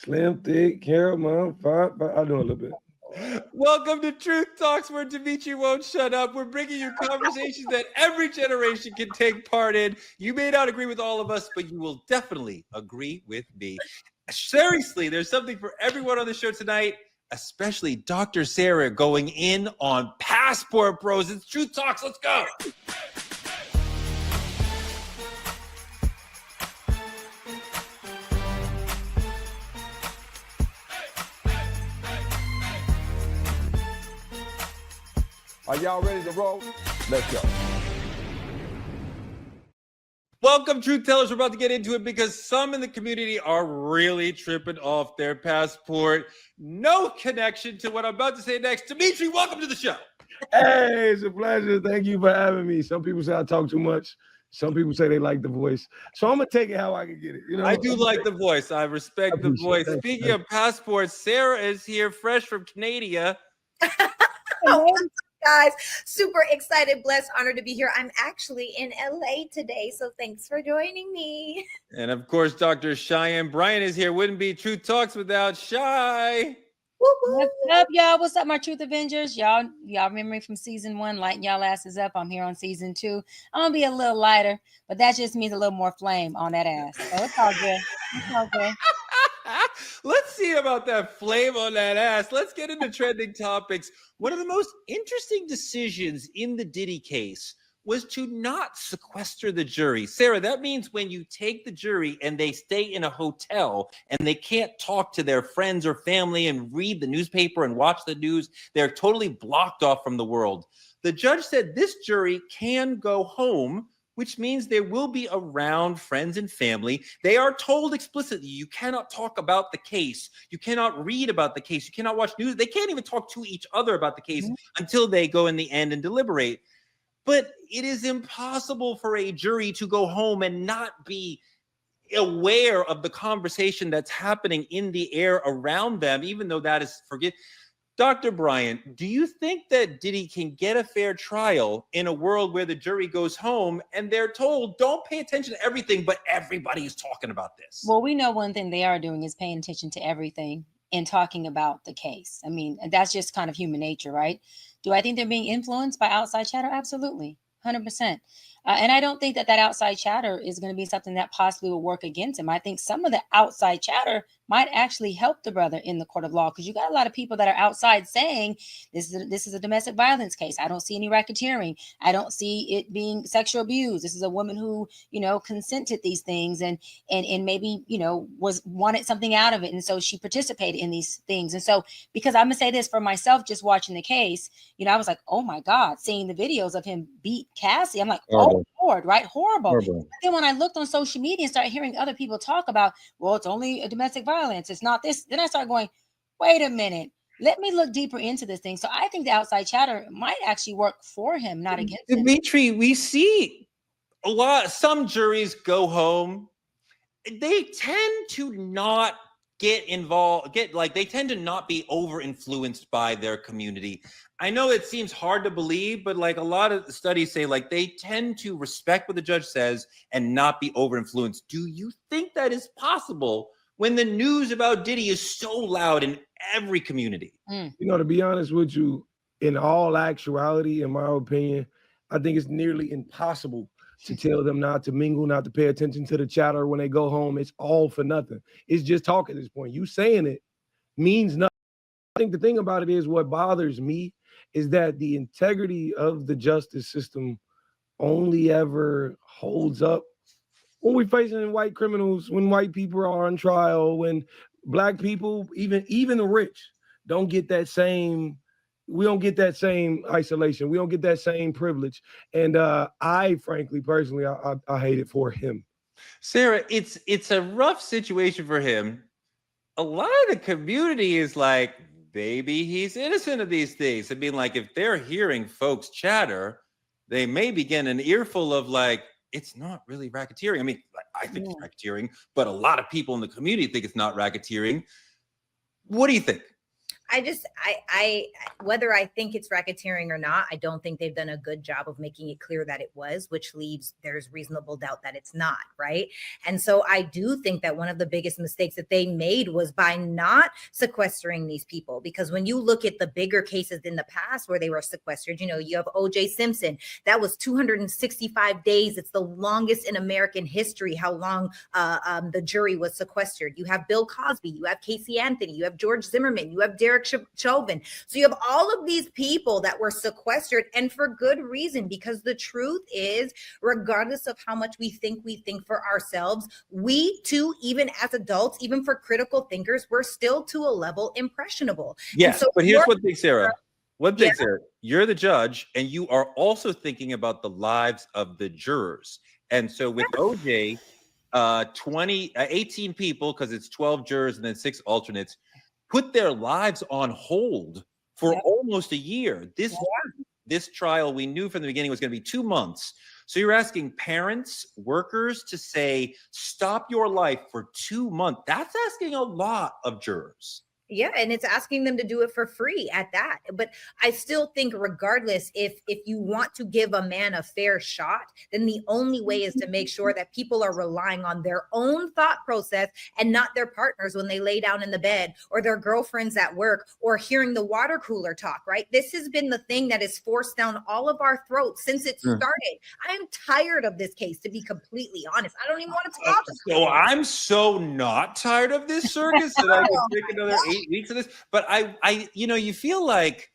Slim, thick, caramel, five. I do a little bit. Welcome to Truth Talks, where Dimitri won't shut up. We're bringing you conversations that every generation can take part in. You may not agree with all of us, but you will definitely agree with me. Seriously, there's something for everyone on the show tonight, especially Dr. Sarah going in on Passport Bros. It's Truth Talks. Let's go. Are y'all ready to roll? Let's go. Welcome, Truth Tellers. We're about to get into it because some in the community are really tripping off their passport. No connection to what I'm about to say next. Dimitri, welcome to the show. Hey, it's a pleasure. Thank you for having me. Some people say I talk too much. Some people say they like the voice. So I'm going to take it how I can get it. You know, I do like the voice. I respect the voice. Speaking of passports, Sarah is here fresh from Canada. Guys, super excited, blessed, honored to be here. I'm actually in LA today, so thanks for joining me. And of course, Dr. Cheyenne Bryant is here. Wouldn't be Truth Talks without Shy. What's up, y'all? What's up, my Truth Avengers? Y'all remember me from season 1, lighting y'all asses up. I'm here on season 2. I'm gonna be a little lighter, but that just means a little more flame on that ass. So it's all good. It's all good. Let's see about that flame on that ass. Let's get into trending topics. One of the most interesting decisions in the Diddy case was to not sequester the jury. Sarah, that means when you take the jury and they stay in a hotel and they can't talk to their friends or family and read the newspaper and watch the news, they're totally blocked off from the world. The judge said this jury can go home, which means they will be around friends and family. They are told explicitly, you cannot talk about the case. You cannot read about the case. You cannot watch news. They can't even talk to each other about the case until they go in the end and deliberate. But it is impossible for a jury to go home and not be aware of the conversation that's happening in the air around them, even though that is forget. Dr. Bryant, do you think that Diddy can get a fair trial in a world where the jury goes home and they're told, don't pay attention to everything, but everybody's talking about this? Well, we know one thing they are doing is paying attention to everything and talking about the case. I mean, that's just kind of human nature, right? Do I think they're being influenced by outside chatter? Absolutely, 100%. And I don't think that outside chatter is going to be something that possibly will work against him. I think some of the outside chatter might actually help the brother in the court of law, because you got a lot of people that are outside saying this is a domestic violence case. I don't see any racketeering. I don't see it being sexual abuse. This is a woman who, consented these things and maybe, wanted something out of it. And so she participated in these things. And so, because I'm going to say this for myself, just watching the case, I was like, oh my God, seeing the videos of him beat Cassie. I'm like, oh Lord, right? Horrible. But then when I looked on social media and started hearing other people talk about, well, it's only a domestic violence, it's not this. Then I started going, wait a minute. Let me look deeper into this thing. So I think the outside chatter might actually work for him, not against him. Dimitri, we see some juries go home. They tend to not get involved, they tend to not be over influenced by their community. I know it seems hard to believe, but a lot of studies say they tend to respect what the judge says and not be over influenced. Do you think that is possible when the news about Diddy is so loud in every community? To be honest with you, in all actuality, in my opinion, I think it's nearly impossible to tell them not to mingle, not to pay attention to the chatter when they go home. It's all for nothing. It's just talk at this point. You saying it means nothing. I think the thing about it is, what bothers me is that the integrity of the justice system only ever holds up when we're facing white criminals, when white people are on trial, when black people, even the rich, don't get that same. We don't get that same isolation. We don't get that same privilege. And I, frankly, personally, I hate it for him. Sarah, it's a rough situation for him. A lot of the community is like, baby, he's innocent of these things. I mean, if they're hearing folks chatter, they may be getting an earful of it's not really racketeering. I mean, I think it's racketeering, but a lot of people in the community think it's not racketeering. What do you think? I whether I think it's racketeering or not, I don't think they've done a good job of making it clear that it was, which leaves there's reasonable doubt that it's not, right? And so I do think that one of the biggest mistakes that they made was by not sequestering these people, because when you look at the bigger cases in the past where they were sequestered, you know, you have O.J. Simpson, that was 265 days. It's the longest in American history how long the jury was sequestered. You have Bill Cosby, you have Casey Anthony, you have George Zimmerman, you have Derek Chauvin. So you have all of these people that were sequestered, and for good reason, because the truth is, regardless of how much we think for ourselves, we too, even as adults, even for critical thinkers, we're still to a level impressionable. Yes, so but here's one thing, Sarah. One thing, Sarah, you're the judge, and you are also thinking about the lives of the jurors. And so with OJ, 18 people, because it's 12 jurors and then 6 alternates, put their lives on hold for almost a year. This trial, we knew from the beginning, was going to be 2 months. So you're asking parents, workers to say, stop your life for 2 months. That's asking a lot of jurors. Yeah, and it's asking them to do it for free at that. But I still think, regardless, if you want to give a man a fair shot, then the only way is to make sure that people are relying on their own thought process and not their partners when they lay down in the bed, or their girlfriends at work, or hearing the water cooler talk, right? This has been the thing that is forced down all of our throats since it started. I am tired of this case, to be completely honest. I don't even want to talk about it. So I'm so not tired of this circus that I can take another 8 weeks of this. But I, you know, you feel like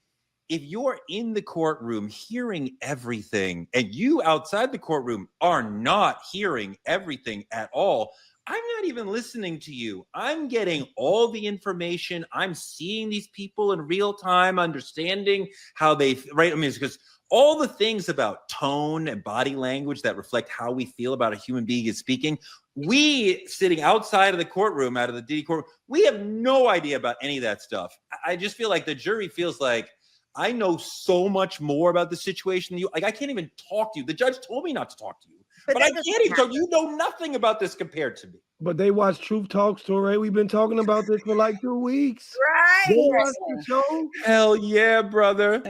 if you're in the courtroom hearing everything, and you outside the courtroom are not hearing everything at all, I'm not even listening to you. I'm getting all the information. I'm seeing these people in real time, understanding how they, right? I mean, it's because all the things about tone and body language that reflect how we feel about a human being is speaking. We sitting outside of the courtroom, out of the Diddy courtroom, we have no idea about any of that stuff. I just feel like the jury feels like, I know so much more about the situation than you. Like, I can't even talk to you. The judge told me not to talk to you, but I can't even talk. You know nothing about this compared to me. But they watch Truth Talk Story. We've been talking about this for like 2 weeks. Right. They watch the show. Hell yeah, brother.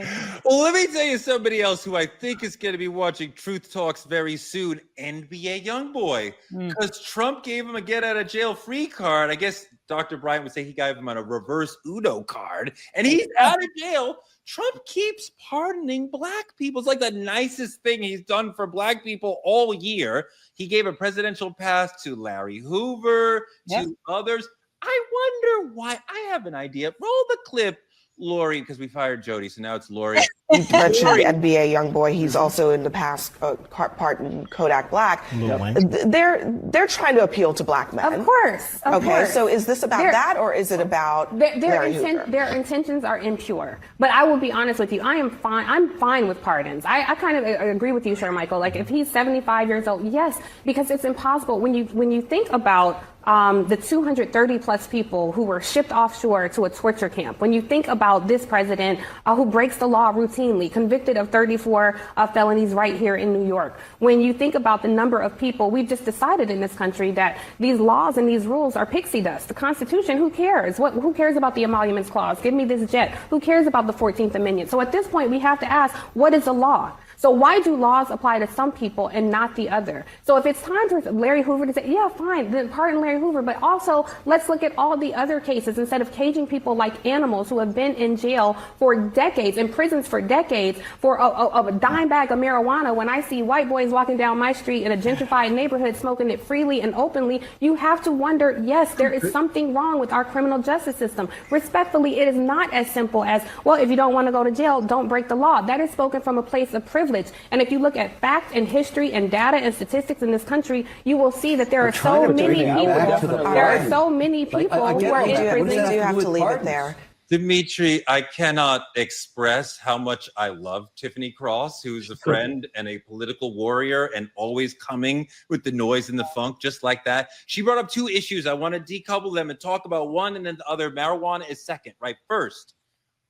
Well, let me tell you somebody else who I think is going to be watching Truth Talks very soon, NBA Youngboy. Because Trump gave him a get out of jail free card. I guess Dr. Bryant would say he gave him on a reverse Uno card, and he's out of jail. Trump keeps pardoning black people. It's like the nicest thing he's done for black people all year. He gave a presidential pass to Larry Hoover, to others. I wonder why. I have an idea. Roll the clip, Lori, because we fired Jody, so now it's Lori. You mentioned the NBA Youngboy. He's also in the past part in Kodak Black. They're trying to appeal to black men. Of course. So is this about that, or is it about Larry Hoover? Their intentions are impure. But I will be honest with you. I'm fine with pardons. I kind of agree with you, Sir Michael. Like, if he's 75 years old, yes, because it's impossible when you think about the 230 plus people who were shipped offshore to a torture camp. When you think about this president who breaks the law routinely, convicted of 34 felonies right here in New York. When you think about the number of people, we've just decided in this country that these laws and these rules are pixie dust. The Constitution, who cares? Who cares about the emoluments clause? Give me this jet. Who cares about the 14th Amendment? So at this point, we have to ask, what is the law? So why do laws apply to some people and not the other? So if it's time for Larry Hoover to say, yeah, fine, then pardon Larry Hoover, but also let's look at all the other cases instead of caging people like animals who have been in jail for decades, in prisons for decades, for a dime bag of marijuana. When I see white boys walking down my street in a gentrified neighborhood smoking it freely and openly, you have to wonder, yes, there is something wrong with our criminal justice system. Respectfully, it is not as simple as, well, if you don't want to go to jail, don't break the law. That is spoken from a place of privilege. And if you look at facts and history and data and statistics in this country, you will see that there are so many people. There are so many people who are in prison. We do have to leave it there. Dimitri, I cannot express how much I love Tiffany Cross, who's a friend and a political warrior and always coming with the noise and the funk just like that. She brought up 2 issues. I want to decouple them and talk about one and then the other. Marijuana is second, right? First,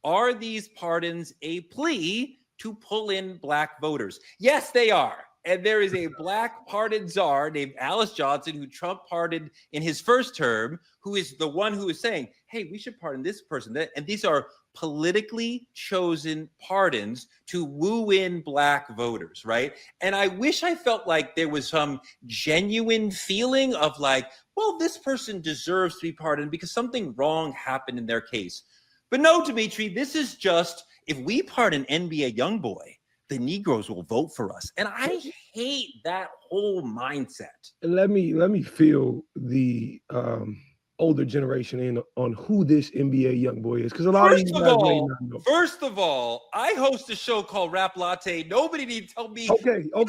are these pardons a plea to pull in black voters? Yes, they are. And there is a black pardon czar named Alice Johnson, who Trump pardoned in his first term, who is the one who is saying, hey, we should pardon this person. And these are politically chosen pardons to woo in Black voters, right? And I wish I felt like there was some genuine feeling of like, well, this person deserves to be pardoned because something wrong happened in their case. But no, Dimitri, this is just, if we pardon NBA Youngboy, the Negroes will vote for us. And I hate that whole mindset. And let me feel the older generation in on who this NBA Youngboy is, because a lot of you guys may not know. First of all, I host a show called Rap Latte. Nobody need to tell me. Okay. I'm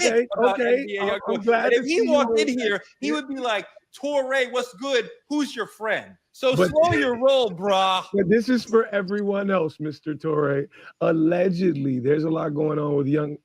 glad and if he walked in here, he would be like, Torre, what's good? Who's your friend? So slow your roll, brah. But this is for everyone else, Mr. Torre. Allegedly, there's a lot going on with NBA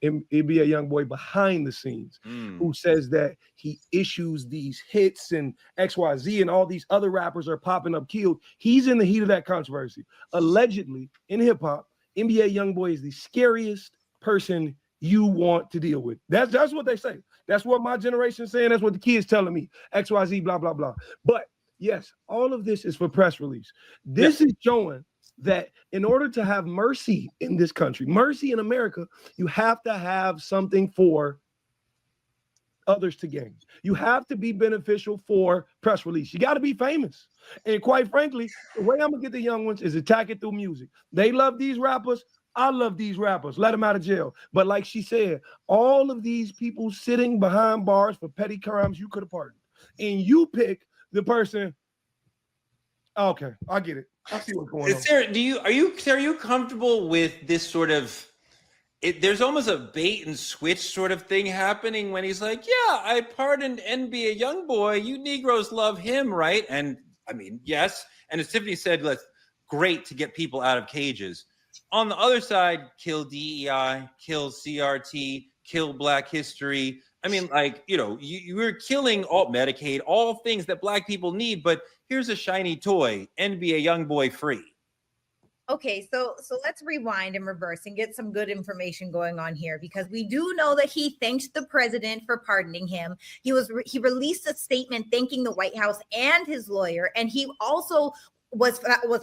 Youngboy behind the scenes, who says that he issues these hits and XYZ and all these other rappers are popping up killed. He's in the heat of that controversy. Allegedly, in hip hop, NBA Youngboy is the scariest person you want to deal with. That's what they say. That's what my generation's saying. That's what the kids telling me. XYZ, blah, blah, blah. But yes, all of this is for press release. This is showing that in order to have mercy in this country, mercy in America, you have to have something for others to gain. You have to be beneficial for press release. You got to be famous. And quite frankly, the way I'm going to get the young ones is attack it through music. They love these rappers. I love these rappers. Let them out of jail. But like she said, all of these people sitting behind bars for petty crimes you could have pardoned. And you pick the person. Okay, I get it. I see what's going on. Sarah, are you comfortable with this sort of? There's almost a bait and switch sort of thing happening when he's like, "Yeah, I pardoned NBA Youngboy. You Negroes love him, right?" And I mean, yes. And as Tiffany said, that's great to get people out of cages. On the other side, kill DEI, kill CRT, kill Black history. I mean, like, you were killing all Medicaid, all things that Black people need, but here's a shiny toy, NBA Youngboy free. Okay, so let's rewind and reverse and get some good information going on here, because we do know that he thanked the president for pardoning him. He released a statement thanking the White House and his lawyer, and he also was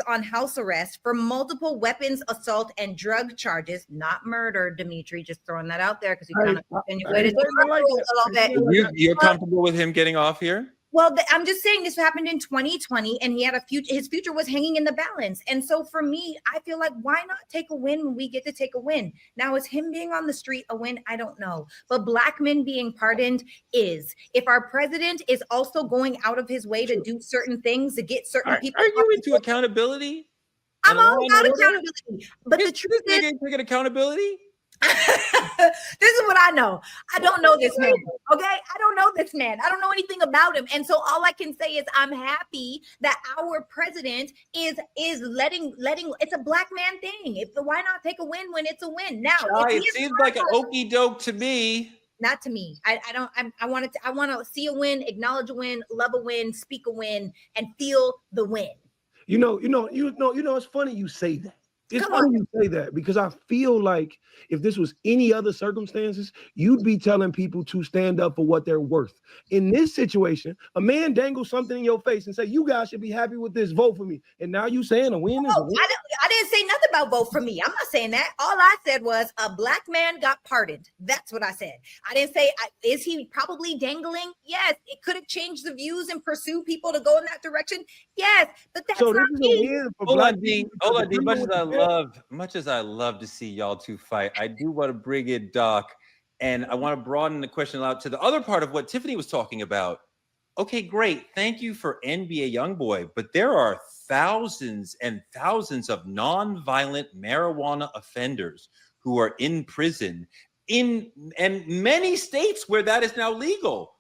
on house arrest for multiple weapons, assault, and drug charges, not murder, Dimitri. Just throwing that out there because you kind of insinuated a little bit. You're comfortable with him getting off here? Well, I'm just saying this happened in 2020 and he had his future was hanging in the balance. And so for me, I feel like, why not take a win when we get to take a win? Now, is him being on the street a win? I don't know. But Black men being pardoned is. If our president is also going out of his way to do certain things to get certain people. Are you into accountability? I'm all about accountability. But the truth is, taking accountability? This is what I know. I don't know this man. Okay. I don't know this man. I don't know anything about him. And so all I can say is I'm happy that our president is letting it's a Black man thing. Why not take a win when it's a win? Now it seems like an okey doke to me. Not to me. I want to see a win, acknowledge a win, love a win, speak a win, and feel the win. It's funny you say that. It's funny you say that, because I feel like if this was any other circumstances, you'd be telling people to stand up for what they're worth. In this situation, a man dangles something in your face and say, you guys should be happy with this, vote for me. And now you saying a win is a win? I didn't say nothing about vote for me. I'm not saying that. All I said was a Black man got pardoned. That's what I said. I didn't say, is he probably dangling? Yes. It could have changed the views and pursue people to go in that direction. Yes. But that's not me. Hold on, D. Much as I love to see y'all two fight, I do want to bring in Doc, and I want to broaden the question out to the other part of what Tiffany was talking about. Okay, great. Thank you for NBA Youngboy, but there are thousands and thousands of nonviolent marijuana offenders who are in prison and many states where that is now legal.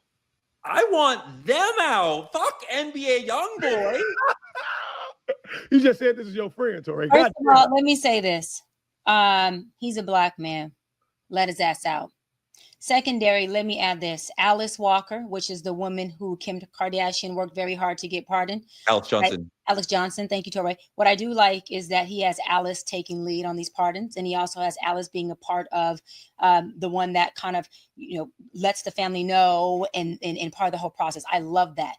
I want them out. Fuck NBA Youngboy. You just said this is your friend, Tori. First of all, let me say this. He's a Black man. Let his ass out. Secondary, let me add this. Alice Walker, which is the woman who Kim Kardashian worked very hard to get pardoned. Alex Johnson. Right? Alex Johnson. Thank you, Tori. What I do like is that he has Alice taking lead on these pardons, and he also has Alice being a part of the one that kind of, lets the family know and part of the whole process. I love that.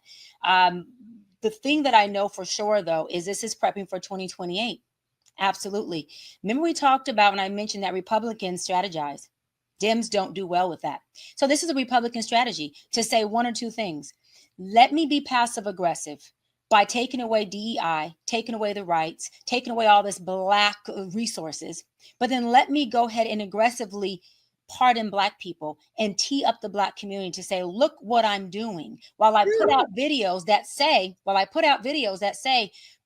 The thing that I know for sure, though, is this is prepping for 2028. Absolutely. Remember we talked about when I mentioned that Republicans strategize. Dems don't do well with that. So this is a Republican strategy to say one or two things. Let me be passive aggressive by taking away DEI, taking away the rights, taking away all this Black resources. But then let me go ahead and aggressively pardon Black people and tee up the Black community to say, look what I'm doing. While I put out videos that say,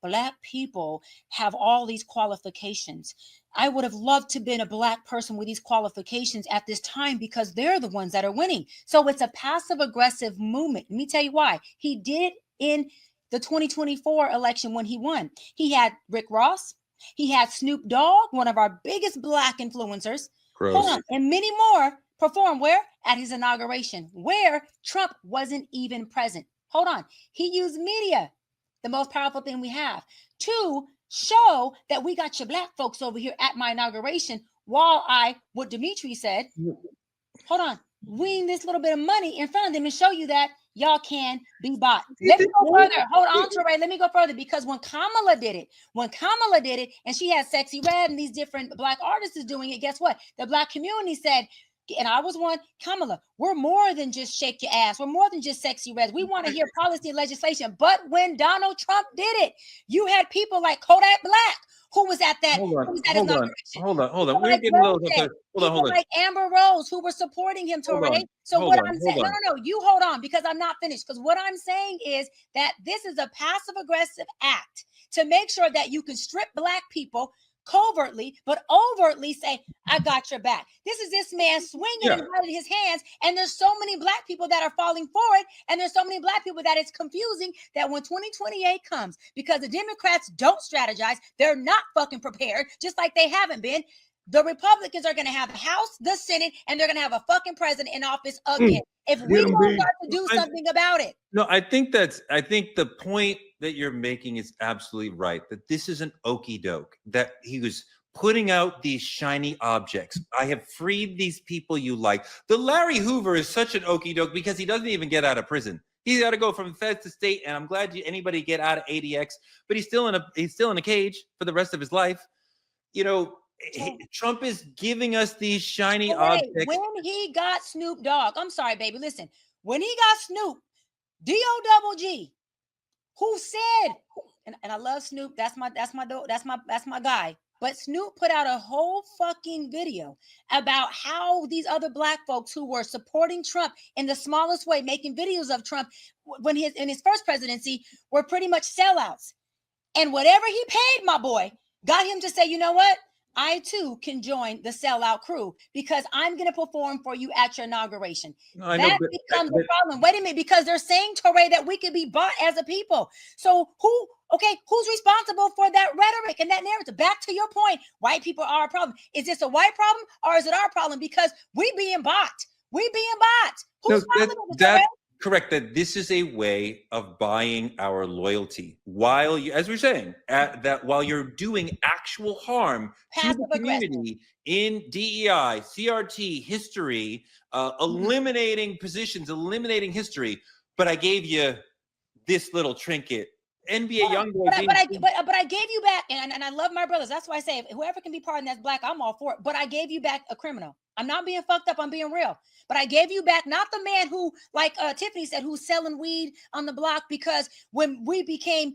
Black people have all these qualifications. I would have loved to have been a Black person with these qualifications at this time because they're the ones that are winning. So it's a passive aggressive movement. Let me tell you why. He did it in the 2024 election when he won. He had Rick Ross. He had Snoop Dogg, one of our biggest Black influencers. Gross. Hold on. And many more perform where? At his inauguration, where Trump wasn't even present. Hold on. He used media, the most powerful thing we have, to show that we got your Black folks over here at my inauguration while what Dimitri said, hold on, wean this little bit of money in front of them and show you that y'all can be bought. Let me go further. Hold on, Teray. Let me go further because when Kamala did it, and she had Sexy Red and these different Black artists doing it, guess what? The Black community said, and I was one, Kamala, we're more than just shake your ass. We're more than just Sexy Reds. We want to hear policy and legislation. But when Donald Trump did it, you had people like Kodak Black, who was at that. Hold on. People We're like getting a little. Rose, Hold on. like Amber Rose, who were supporting him, Torre. So what I'm saying, no, you hold on because I'm not finished. Because what I'm saying is that this is a passive aggressive act to make sure that you can strip Black people covertly, but overtly say, I got your back. This is this man swinging and holding his hands. And there's so many Black people that are falling for it. And there's so many Black people that it's confusing that when 2028 comes, because the Democrats don't strategize, they're not fucking prepared, just like they haven't been. The Republicans are going to have the House, the Senate, and they're going to have a fucking president in office again. If we don't start to do something about it. No, I think the point that you're making is absolutely right, that this is an okie doke, that he was putting out these shiny objects. I have freed these people you like. The Larry Hoover is such an okie doke because he doesn't even get out of prison. He's got to go from feds to state, and I'm glad anybody get out of ADX, but he's still in a cage for the rest of his life. You know, Trump is giving us these shiny objects. When he got Snoop Dogg, I'm sorry, baby, listen. When he got Snoop, D-O-double-G, who said, and I love Snoop, that's my guy. But Snoop put out a whole fucking video about how these other Black folks who were supporting Trump in the smallest way, making videos of Trump in his first presidency, were pretty much sellouts. And whatever he paid, my boy, got him to say, you know what? I too can join the sellout crew because I'm going to perform for you at your inauguration. That becomes the problem. Wait a minute, because they're saying, Torre, that we could be bought as a people. So who's responsible for that rhetoric and that narrative? Back to your point, white people are a problem. Is this a white problem or is it our problem? Because we being bought. Who's responsible for that? Correct, that this is a way of buying our loyalty while you, as we're saying, that while you're doing actual harm to the community in DEI, CRT, history, eliminating positions, eliminating history. But I gave you this little trinket. NBA Youngboy. But I gave you back, and I love my brothers. That's why I say, whoever can be pardoned that's Black, I'm all for it. But I gave you back a criminal. I'm not being fucked up. I'm being real. But I gave you back not the man who, like Tiffany said, who's selling weed on the block, because when we became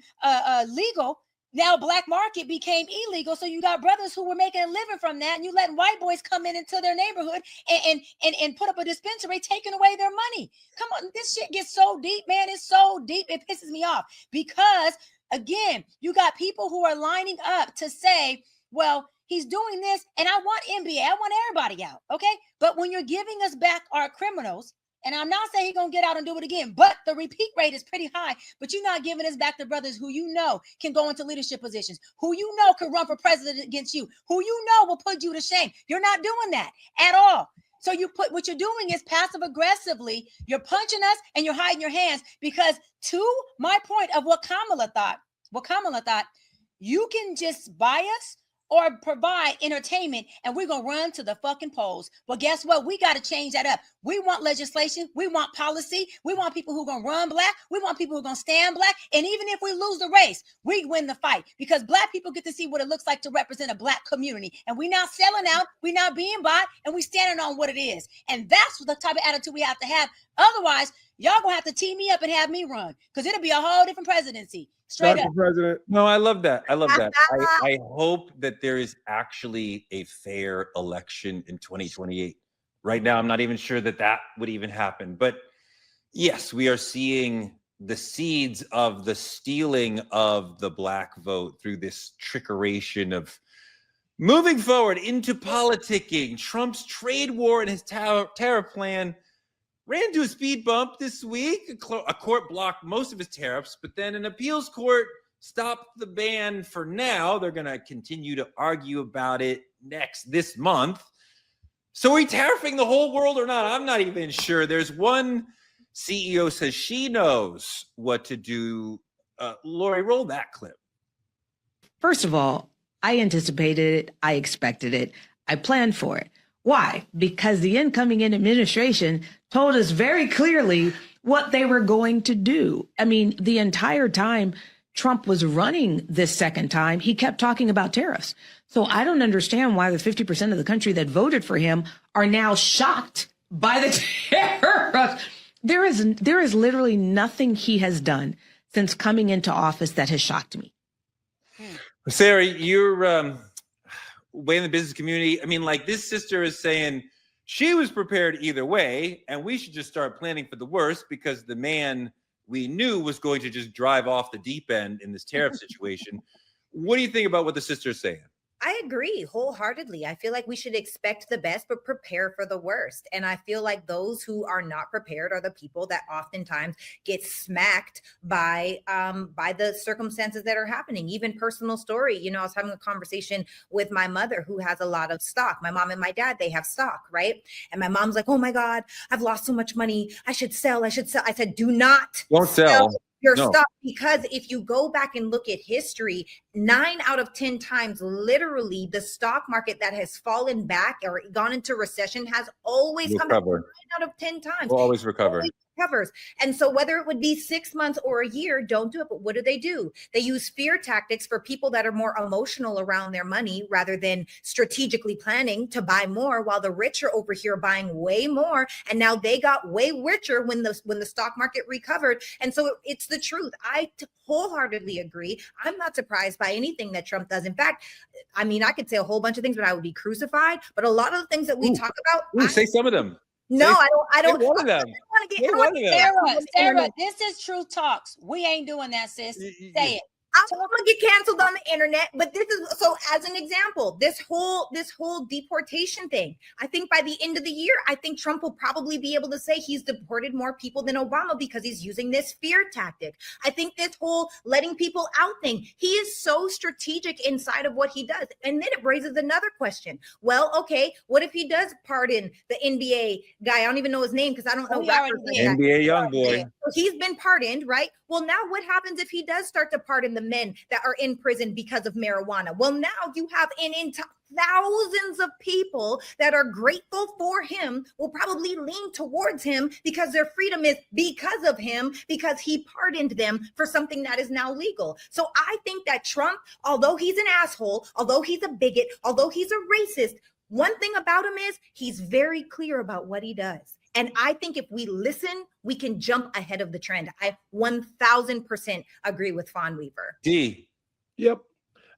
legal, now Black market became illegal. So you got brothers who were making a living from that, and you letting white boys come into their neighborhood and put up a dispensary, taking away their money. Come on, this shit gets so deep, man. It's so deep. It pisses me off because, again, you got people who are lining up to say, well, he's doing this, and I want NBA. I want everybody out, okay? But when you're giving us back our criminals, and I'm not saying he's going to get out and do it again, but the repeat rate is pretty high, but you're not giving us back the brothers who you know can go into leadership positions, who you know can run for president against you, who you know will put you to shame. You're not doing that at all. So what you're doing is passive aggressively, you're punching us and you're hiding your hands because, to my point of what Kamala thought, you can just buy us or provide entertainment, and we're going to run to the fucking polls. But guess what? We got to change that up. We want legislation. We want policy. We want people who are going to run black. We want people who are going to stand black. And even if we lose the race, we win the fight, because black people get to see what it looks like to represent a black community. And we're not selling out. We're not being bought, and we're standing on what it is. And that's the type of attitude we have to have. Otherwise, y'all going to have to team me up and have me run, because it'll be a whole different presidency. Straight Dr. up. President. No, I love that. I love that. I hope that there is actually a fair election in 2028. Right now, I'm not even sure that that would even happen. But yes, we are seeing the seeds of the stealing of the black vote through this trickeration of moving forward into politicking. Trump's trade war and his tariff plan ran to a speed bump this week. A court blocked most of his tariffs, but then an appeals court stopped the ban for now. They're going to continue to argue about it this month. So are we tariffing the whole world or not? I'm not even sure. There's one CEO says she knows what to do. Lori, roll that clip. First of all, I anticipated it. I expected it. I planned for it. Why? Because the incoming administration told us very clearly what they were going to do. I mean, the entire time Trump was running this second time, he kept talking about tariffs. So I don't understand why the 50% of the country that voted for him are now shocked by the tariffs. There is literally nothing he has done since coming into office that has shocked me. Sarah, you're way in the business community. I mean, like, this sister is saying she was prepared either way, and we should just start planning for the worst, because the man we knew was going to just drive off the deep end in this tariff situation. What do you think about what the sister is saying? I agree wholeheartedly. I feel like we should expect the best, but prepare for the worst. And I feel like those who are not prepared are the people that oftentimes get smacked by the circumstances that are happening. Even personal story. You know, I was having a conversation with my mother, who has a lot of stock. My mom and my dad, they have stock, right? And my mom's like, "Oh my God, I've lost so much money. I should sell. I said, "Do not sell your stuff," because if you go back and look at history, 9 out of 10 times, literally, the stock market that has fallen back or gone into recession has always come back 9 out of 10 times. Will always recover. Covers. And so whether it would be 6 months or a year, don't do it. But what do? They use fear tactics for people that are more emotional around their money rather than strategically planning to buy more, while the rich are over here buying way more. And now they got way richer when the stock market recovered. And so it's the truth. I wholeheartedly agree. I'm not surprised by anything that Trump does. In fact, I mean, I could say a whole bunch of things, but I would be crucified. But a lot of the things that we talk about, say some of them. No, I don't. One of them. Sarah, this is Truth Talks. We ain't doing that, sis. Say it. I'm gonna get canceled on the internet, but this is so. As an example, this whole deportation thing. I think by the end of the year, I think Trump will probably be able to say he's deported more people than Obama because he's using this fear tactic. I think this whole letting people out thing. He is so strategic inside of what he does, and then it raises another question. Well, okay, what if he does pardon the NBA guy? I don't even know his name because I don't know. NBA Youngboy. So he's been pardoned, right? Well, now what happens if he does start to pardon the men that are in prison because of marijuana? Well, now you have thousands of people that are grateful for him, will probably lean towards him because their freedom is because of him, because he pardoned them for something that is now legal. So I think that Trump, although he's an asshole, although he's a bigot, although he's a racist, one thing about him is he's very clear about what he does. And I think if we listen, we can jump ahead of the trend. I 1000% agree with Fawn Weaver. D. Yep.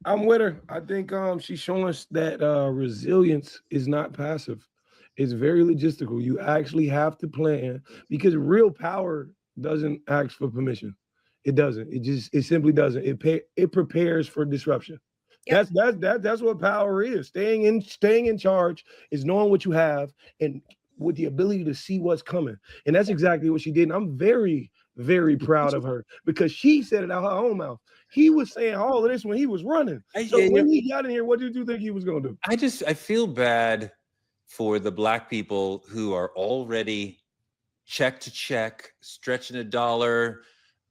I'm with her. I think she's showing us that resilience is not passive. It's very logistical. You actually have to plan, because real power doesn't ask for permission. It doesn't. It simply doesn't. It prepares for disruption. Yep. That's what power is. Staying in charge is knowing what you have and with the ability to see what's coming. And that's exactly what she did. And I'm very, very proud of her, because she said it out her own mouth. He was saying all of this when he was running. When he got in here, what did you think he was going to do? I feel bad for the Black people who are already check to check, stretching a dollar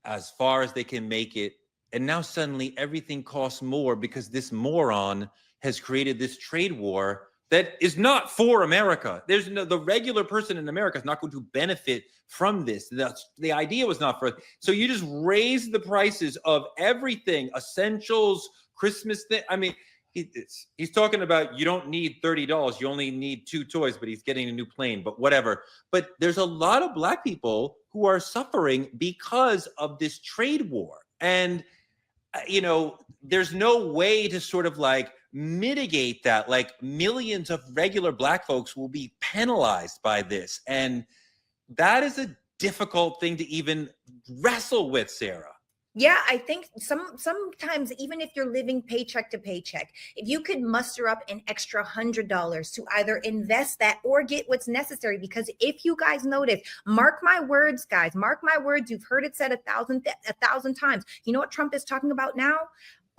as far as they can make it. And now suddenly everything costs more because this moron has created this trade war that is not for America. There's the regular person in America is not going to benefit from this. The idea was not for. So you just raise the prices of everything, essentials, Christmas thing. I mean, he's talking about you don't need $30. You only need 2 toys, but he's getting a new plane, but whatever. But there's a lot of Black people who are suffering because of this trade war. And, there's no way to sort of like mitigate that. Like millions of regular Black folks will be penalized by this. And that is a difficult thing to even wrestle with, Sarah. Yeah, I think sometimes even if you're living paycheck to paycheck, if you could muster up an extra $100 to either invest that or get what's necessary, because if you guys notice, mark my words, guys, mark my words, you've heard it said a thousand times. You know what Trump is talking about now?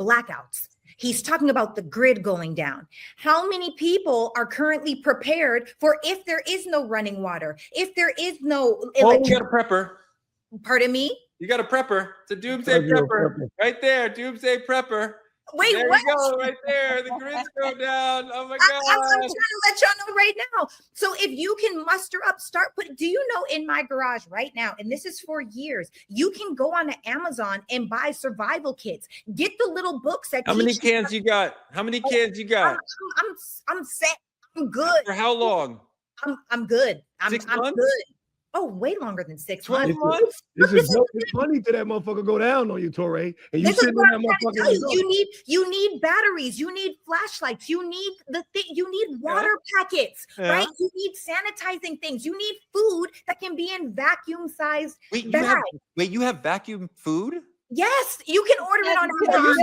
Blackouts. He's talking about the grid going down. How many people are currently prepared for if there is no running water, if there is no electricity? You got a prepper. Pardon me? You got a prepper. It's a doomsday prepper. Right there, doomsday prepper. Wait, there what? You go, right there. The grids go down. Oh my God. I'm trying to let y'all know right now. So if you can muster up, do you know in my garage right now, and this is for years, you can go on to Amazon and buy survival kits. Get the little books that How many cans you got? How many cans you got? I'm set. I'm good. For how long? I'm good. 6 I'm months? good. Oh, way longer than 6 12 months. months? This is funny to that motherfucker go down on you, Torre. And you sitting in that motherfucker. You need batteries. You need flashlights. You need you need water packets, right? You need sanitizing things. You need food that can be in vacuum-sized bags. You have vacuum food? Yes, you can order it on Amazon.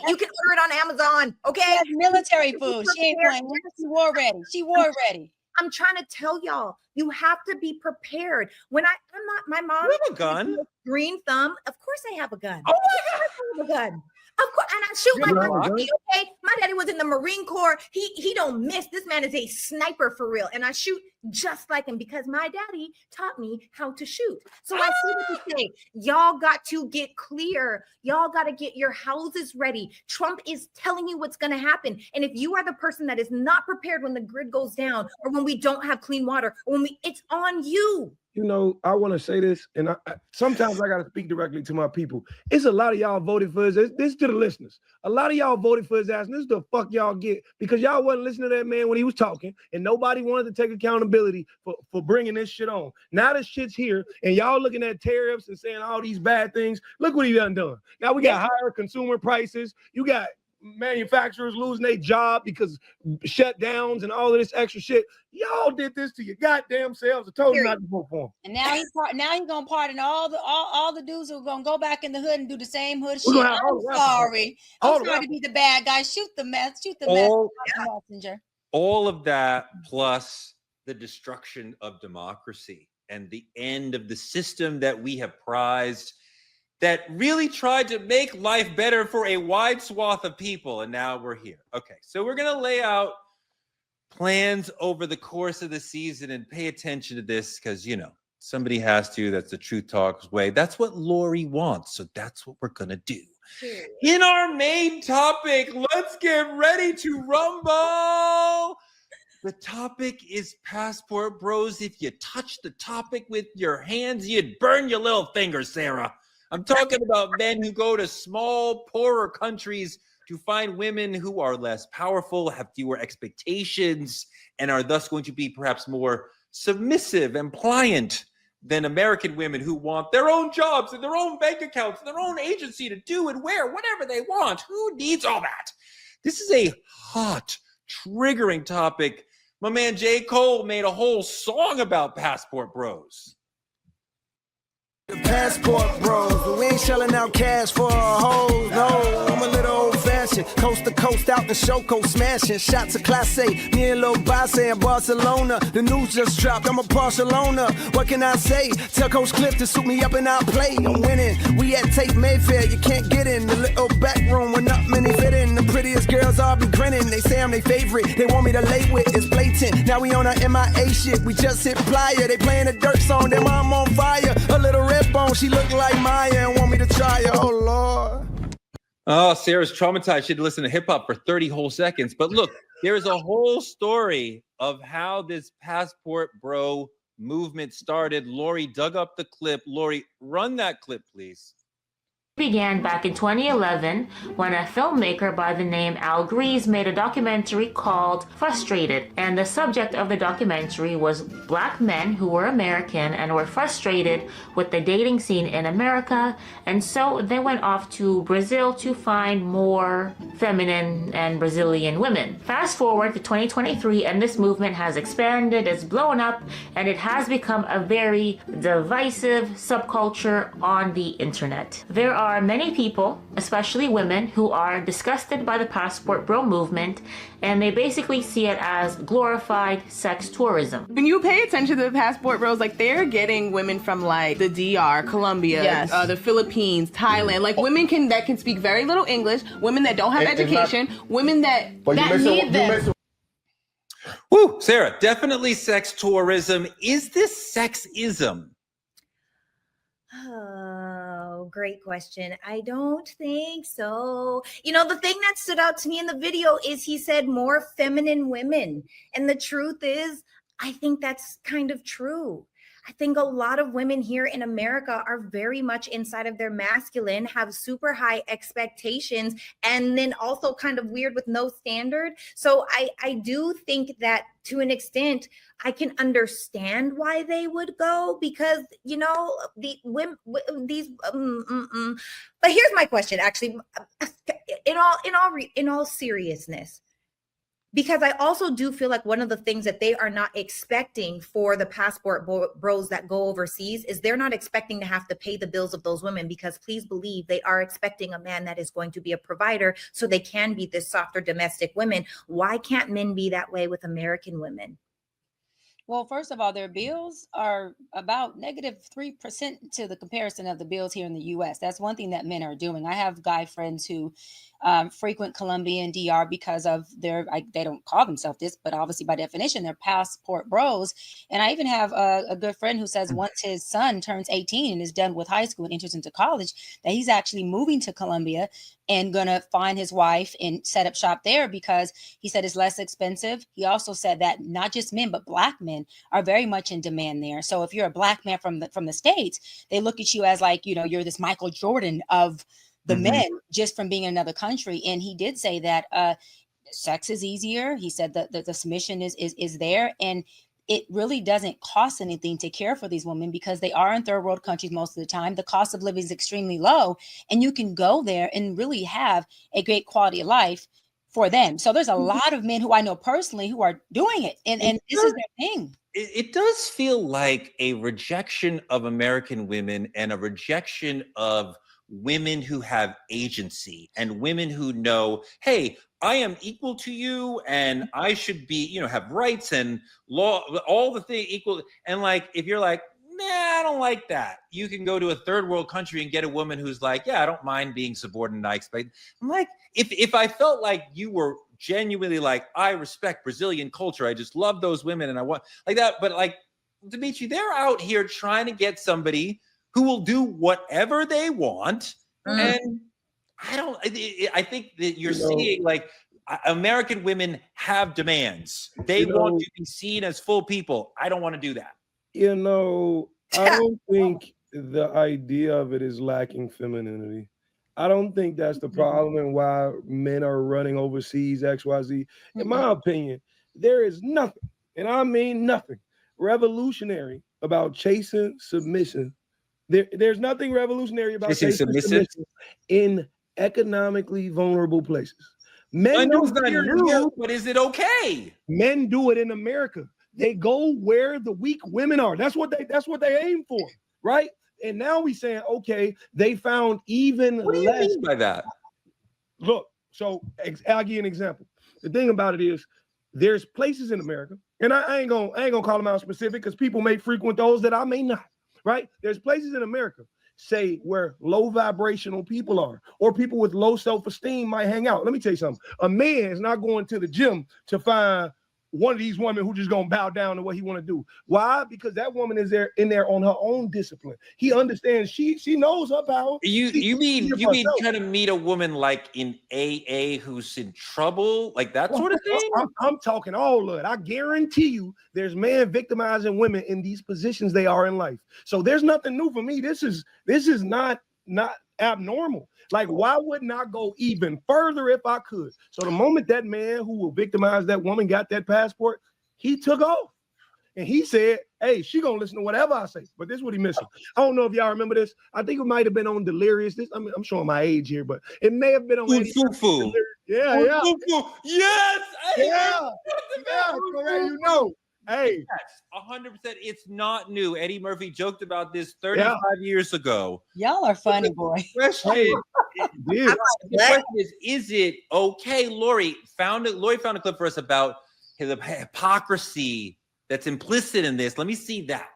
You can order it on Amazon. Okay. Military food. She ain't playing. She war ready. She war ready. I'm trying to tell y'all, you have to be prepared. When I'm not, my mom. You have a gun? Green thumb. Of course I have a gun. Oh my God. I have a gun. Of course, and I shoot my daddy. Okay, my daddy was in the Marine Corps. He don't miss. This man is a sniper for real, and I shoot just like him because my daddy taught me how to shoot. So I see what you say. Y'all got to get clear. Y'all got to get your houses ready. Trump is telling you what's going to happen, and if you are the person that is not prepared when the grid goes down, or when we don't have clean water, or it's on you. I want to say this, and sometimes I got to speak directly to my people. It's a lot of y'all voted for his. This to the listeners. A lot of y'all voted for his ass, and this is the fuck y'all get because y'all wasn't listening to that man when he was talking, and nobody wanted to take accountability for bringing this shit on. Now this shit's here, and y'all looking at tariffs and saying all these bad things. Look what he done. Now we got higher consumer prices. You got manufacturers losing their job because shutdowns and all of this extra shit. Y'all did this to your goddamn selves. I told you not to vote for him. And now he's gonna pardon all the dudes who are gonna go back in the hood and do the same hood shit. I'm sorry to be the bad guy. Shoot the mess. Messenger. All of that plus the destruction of democracy and the end of the system that we have prized, that really tried to make life better for a wide swath of people. And now we're here. Okay, so we're going to lay out plans over the course of the season and pay attention to this because, somebody has to. That's the Truth Talks way. That's what Lori wants. So that's what we're going to do. In our main topic, let's get ready to rumble. The topic is Passport Bros. If you touch the topic with your hands, you'd burn your little fingers, Sarah. I'm talking about men who go to small, poorer countries to find women who are less powerful, have fewer expectations, and are thus going to be perhaps more submissive and pliant than American women who want their own jobs and their own bank accounts and their own agency to do and wear whatever they want. Who needs all that? This is a hot, triggering topic. My man J. Cole made a whole song about Passport Bros. The Passport Bros, but we ain't shelling out cash for a hoe. No, I'm a little old fashioned. Coast to coast, out the show, coast smashing. Shots of Class A, me and Lil Basse in Barcelona. The news just dropped, I'm a Barcelona. What can I say? Tell Coach Cliff to suit me up and I'll play. I'm winning. We at Tate Mayfair, you can't get in. The little back room where not many fit in. The prettiest girls all be grinning. They say I'm their favorite. They want me to lay with, it's blatant. Now we on our MIA shit. We just hit Playa. They playing a dirt song, then I'm on fire. A little red bone, she look like Maya and want me to try her. Oh Lord. Oh, Sarah's traumatized. She had to listen to hip hop for 30 whole seconds. But look, there's a whole story of how this passport bro movement started. Lori dug up the clip. Lori, run that clip, please. Began back in 2011 when a filmmaker by the name Al Grease made a documentary called Frustrated, and the subject of the documentary was black men who were American and were frustrated with the dating scene in America, and so they went off to Brazil to find more feminine and Brazilian women. Fast forward to 2023 and this movement has expanded, it's blown up, and it has become a very divisive subculture on the internet. There are many people, especially women, who are disgusted by the passport bro movement, and they basically see it as glorified sex tourism. When you pay attention to the passport bros, like they're getting women from like the DR, Colombia, Yes. The Philippines, Thailand, like women that can speak very little English, women that don't have education, women that need them. Woo, Sarah, definitely sex tourism. Is this sexism? Oh, great question. I don't think so. You know, the thing that stood out to me in the video is he said more feminine women. And the truth is, I think that's kind of true. I think a lot of women here in America are very much inside of their masculine, have super high expectations, and then also kind of weird with no standard. So I do think that to an extent, I can understand why they would go because, you know, the women, these, but here's my question, actually, in all seriousness. Because I also do feel like one of the things that they are not expecting for the passport bros that go overseas is they're not expecting to have to pay the bills of those women, because please believe they are expecting a man that is going to be a provider so they can be this softer domestic women. Why can't men be that way with American women? Well, first of all, their bills are about -3% to the comparison of the bills here in the U.S. That's one thing that men are doing. I have guy friends who frequent Colombia and DR because of they don't call themselves this, but obviously by definition, they're passport bros. And I even have a good friend who says once his son turns 18 and is done with high school and enters into college, that he's actually moving to Colombia and gonna find his wife and set up shop there because he said it's less expensive. He also said that not just men, but black men are very much in demand there. So if you're a black man from the States, they look at you as like, you know, you're this Michael Jordan of the men just from being in another country. And he did say that sex is easier. He said that the submission is there, and it really doesn't cost anything to care for these women because they are in third world countries most of the time. The cost of living is extremely low, and you can go there and really have a great quality of life for them. So there's a lot of men who I know personally who are doing it, and this is their thing. It does feel like a rejection of American women and a rejection of women who have agency and women who know, hey, I am equal to you and I should be, you know, have rights and law, all the thing equal. And like, if you're like, nah, I don't like that, you can go to a third world country and get a woman who's like, yeah, I don't mind being subordinate. I expect. I'm like, if I felt like you were genuinely like, I respect Brazilian culture, I just love those women and I want like that. But like, Dimitri, they're out here trying to get somebody who will do whatever they want. And I think that you're seeing like American women have demands. They want to be seen as full people. I don't want to do that. You know, I don't think the idea of it is lacking femininity. I don't think that's the problem and why men are running overseas, XYZ. In my opinion, there is nothing, and I mean nothing, revolutionary about chasing submission. There's nothing revolutionary about chasing submission in economically vulnerable places. Men do it, but is it okay? Men do it in America. They go where the weak women are. That's what they aim for, right? And now we saying, okay, they found even what do you less mean by that? Look, so I'll give you an example. The thing about it is, there's places in America, and I ain't gonna call them out specific because people may frequent those that I may not. Right? There's places in America, say, where low vibrational people are, or people with low self-esteem might hang out. Let me tell you something. A man is not going to the gym to find one of these women who just gonna bow down to what he want to do. Why? Because that woman is in there on her own discipline. He understands. She knows her power. You mean trying to meet a woman like in AA who's in trouble, like that sort of thing? I'm talking all of it. I guarantee you, there's men victimizing women in these positions they are in life. So there's nothing new for me. This is not abnormal. Like, why wouldn't I go even further if I could? So the moment that man who will victimize that woman got that passport, he took off. And he said, hey, she gonna listen to whatever I say. But this is what he missing. I don't know if y'all remember this. I think it might have been on Delirious. I'm showing my age here, but it may have been on Foo. Yeah. Yes. Yeah. Correct. You know. Hey, yes, 100%. It's not new. Eddie Murphy joked about this 35 years ago. Y'all are funny, boy. The question is it okay? Lori found a clip for us about the hypocrisy that's implicit in this. Let me see that.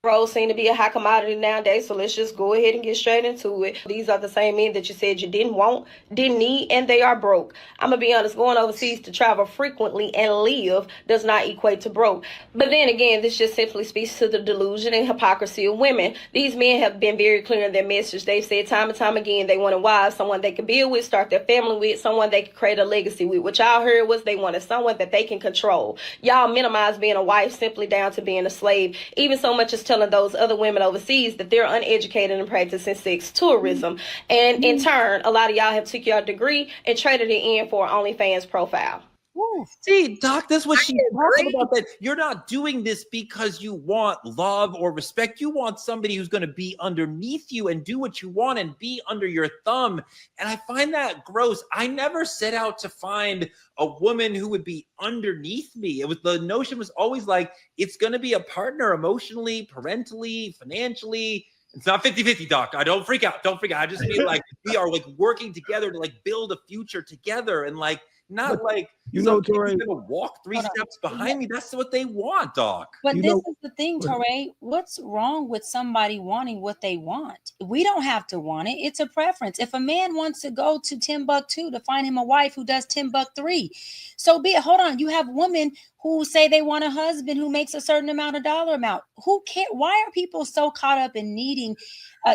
Roles seem to be a high commodity nowadays, so let's just go ahead and get straight into it. These are the same men that you said you didn't want, didn't need, and they are broke. I'm gonna be honest, going overseas to travel frequently and live does not equate to broke. But then again, this just simply speaks to the delusion and hypocrisy of women. These men have been very clear in their message. They've said time and time again they want a wife, someone they can build with, start their family with, someone they can create a legacy with. What y'all heard was they wanted someone that they can control. Y'all minimize being a wife simply down to being a slave, even so much as telling those other women overseas that they're uneducated and practicing sex tourism. And in turn, a lot of y'all have took your degree and traded it in for an OnlyFans profile. Woo. See, Doc, that's what she's talking about. That you're not doing this because you want love or respect. You want somebody who's going to be underneath you and do what you want and be under your thumb. And I find that gross. I never set out to find a woman who would be underneath me. The notion was always like, it's going to be a partner emotionally, parentally, financially. It's not 50-50, Doc. I don't freak out. I just feel like we are like working together to like build a future together and like, not like Torrey gonna walk 3 steps behind me. That's what they want, Doc. But this is the thing, Torrey. What's wrong with somebody wanting what they want? We don't have to want it. It's a preference. If a man wants to go to Timbuktu to find him a wife who does Timbuk3, so be it. Hold on. You have women who say they want a husband who makes a certain amount of dollar amount. Who cares? Why are people so caught up in needing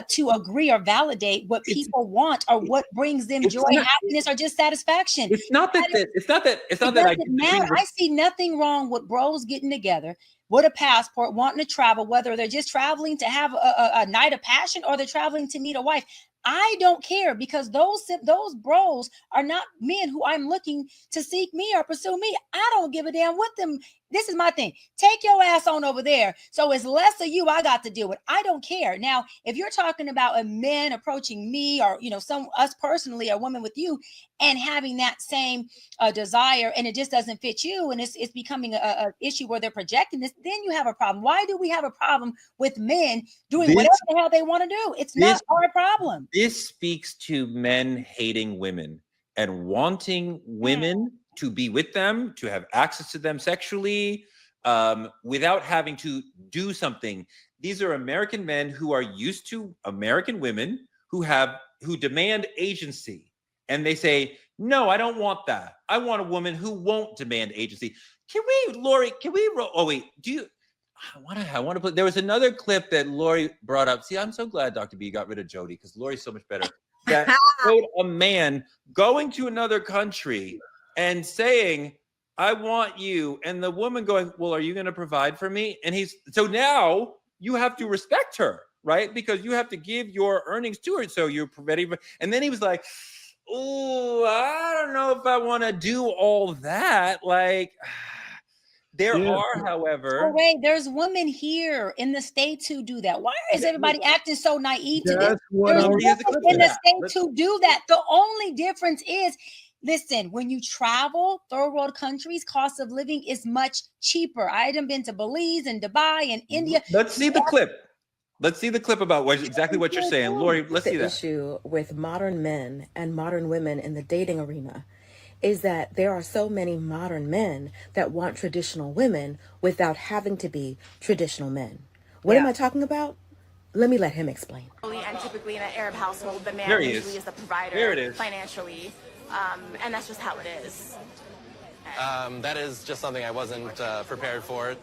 to agree or validate what people want or what brings them joy, happiness, or just satisfaction? It's not that. It's not that. I see nothing wrong with bros getting together with a passport, wanting to travel, whether they're just traveling to have a night of passion or they're traveling to meet a wife. I don't care, because those bros are not men who I'm looking to seek me or pursue me. I don't give a damn with them. This is my thing. Take your ass on over there. So it's less of you I got to deal with. I don't care. Now, if you're talking about a man approaching me or, us personally, a woman with you, and having that same desire, and it just doesn't fit you, and it's becoming a issue where they're projecting this, then you have a problem. Why do we have a problem with men doing whatever the hell they want to do? It's not our problem. This speaks to men hating women and wanting women to be with them, to have access to them sexually, without having to do something. These are American men who are used to American women who demand agency. And they say, no, I don't want that. I want a woman who won't demand agency. Lori, I want to put, there was another clip that Lori brought up. See, I'm so glad Dr. B got rid of Jody, because Lori's so much better. That showed a man going to another country and saying, I want you. And the woman going, well, are you going to provide for me? And so now you have to respect her, right? Because you have to give your earnings to her. So you're ready. And then he was like, oh, I don't know if I want to do all that. Like, however. Wait, there's women here in the States who do that. Why is everybody acting so naive to this? There's women in the States who do that. The only difference is, listen, when you travel, third world countries, cost of living is much cheaper. I have been to Belize and Dubai and India. Let's see the clip. Let's see the clip about exactly what you're saying. Lori, let's see that. The issue with modern men and modern women in the dating arena is that there are so many modern men that want traditional women without having to be traditional men. What am I talking about? Let me let him explain. And typically in an Arab household, the man usually is the provider financially. And that's just how it is. That is just something I wasn't prepared for.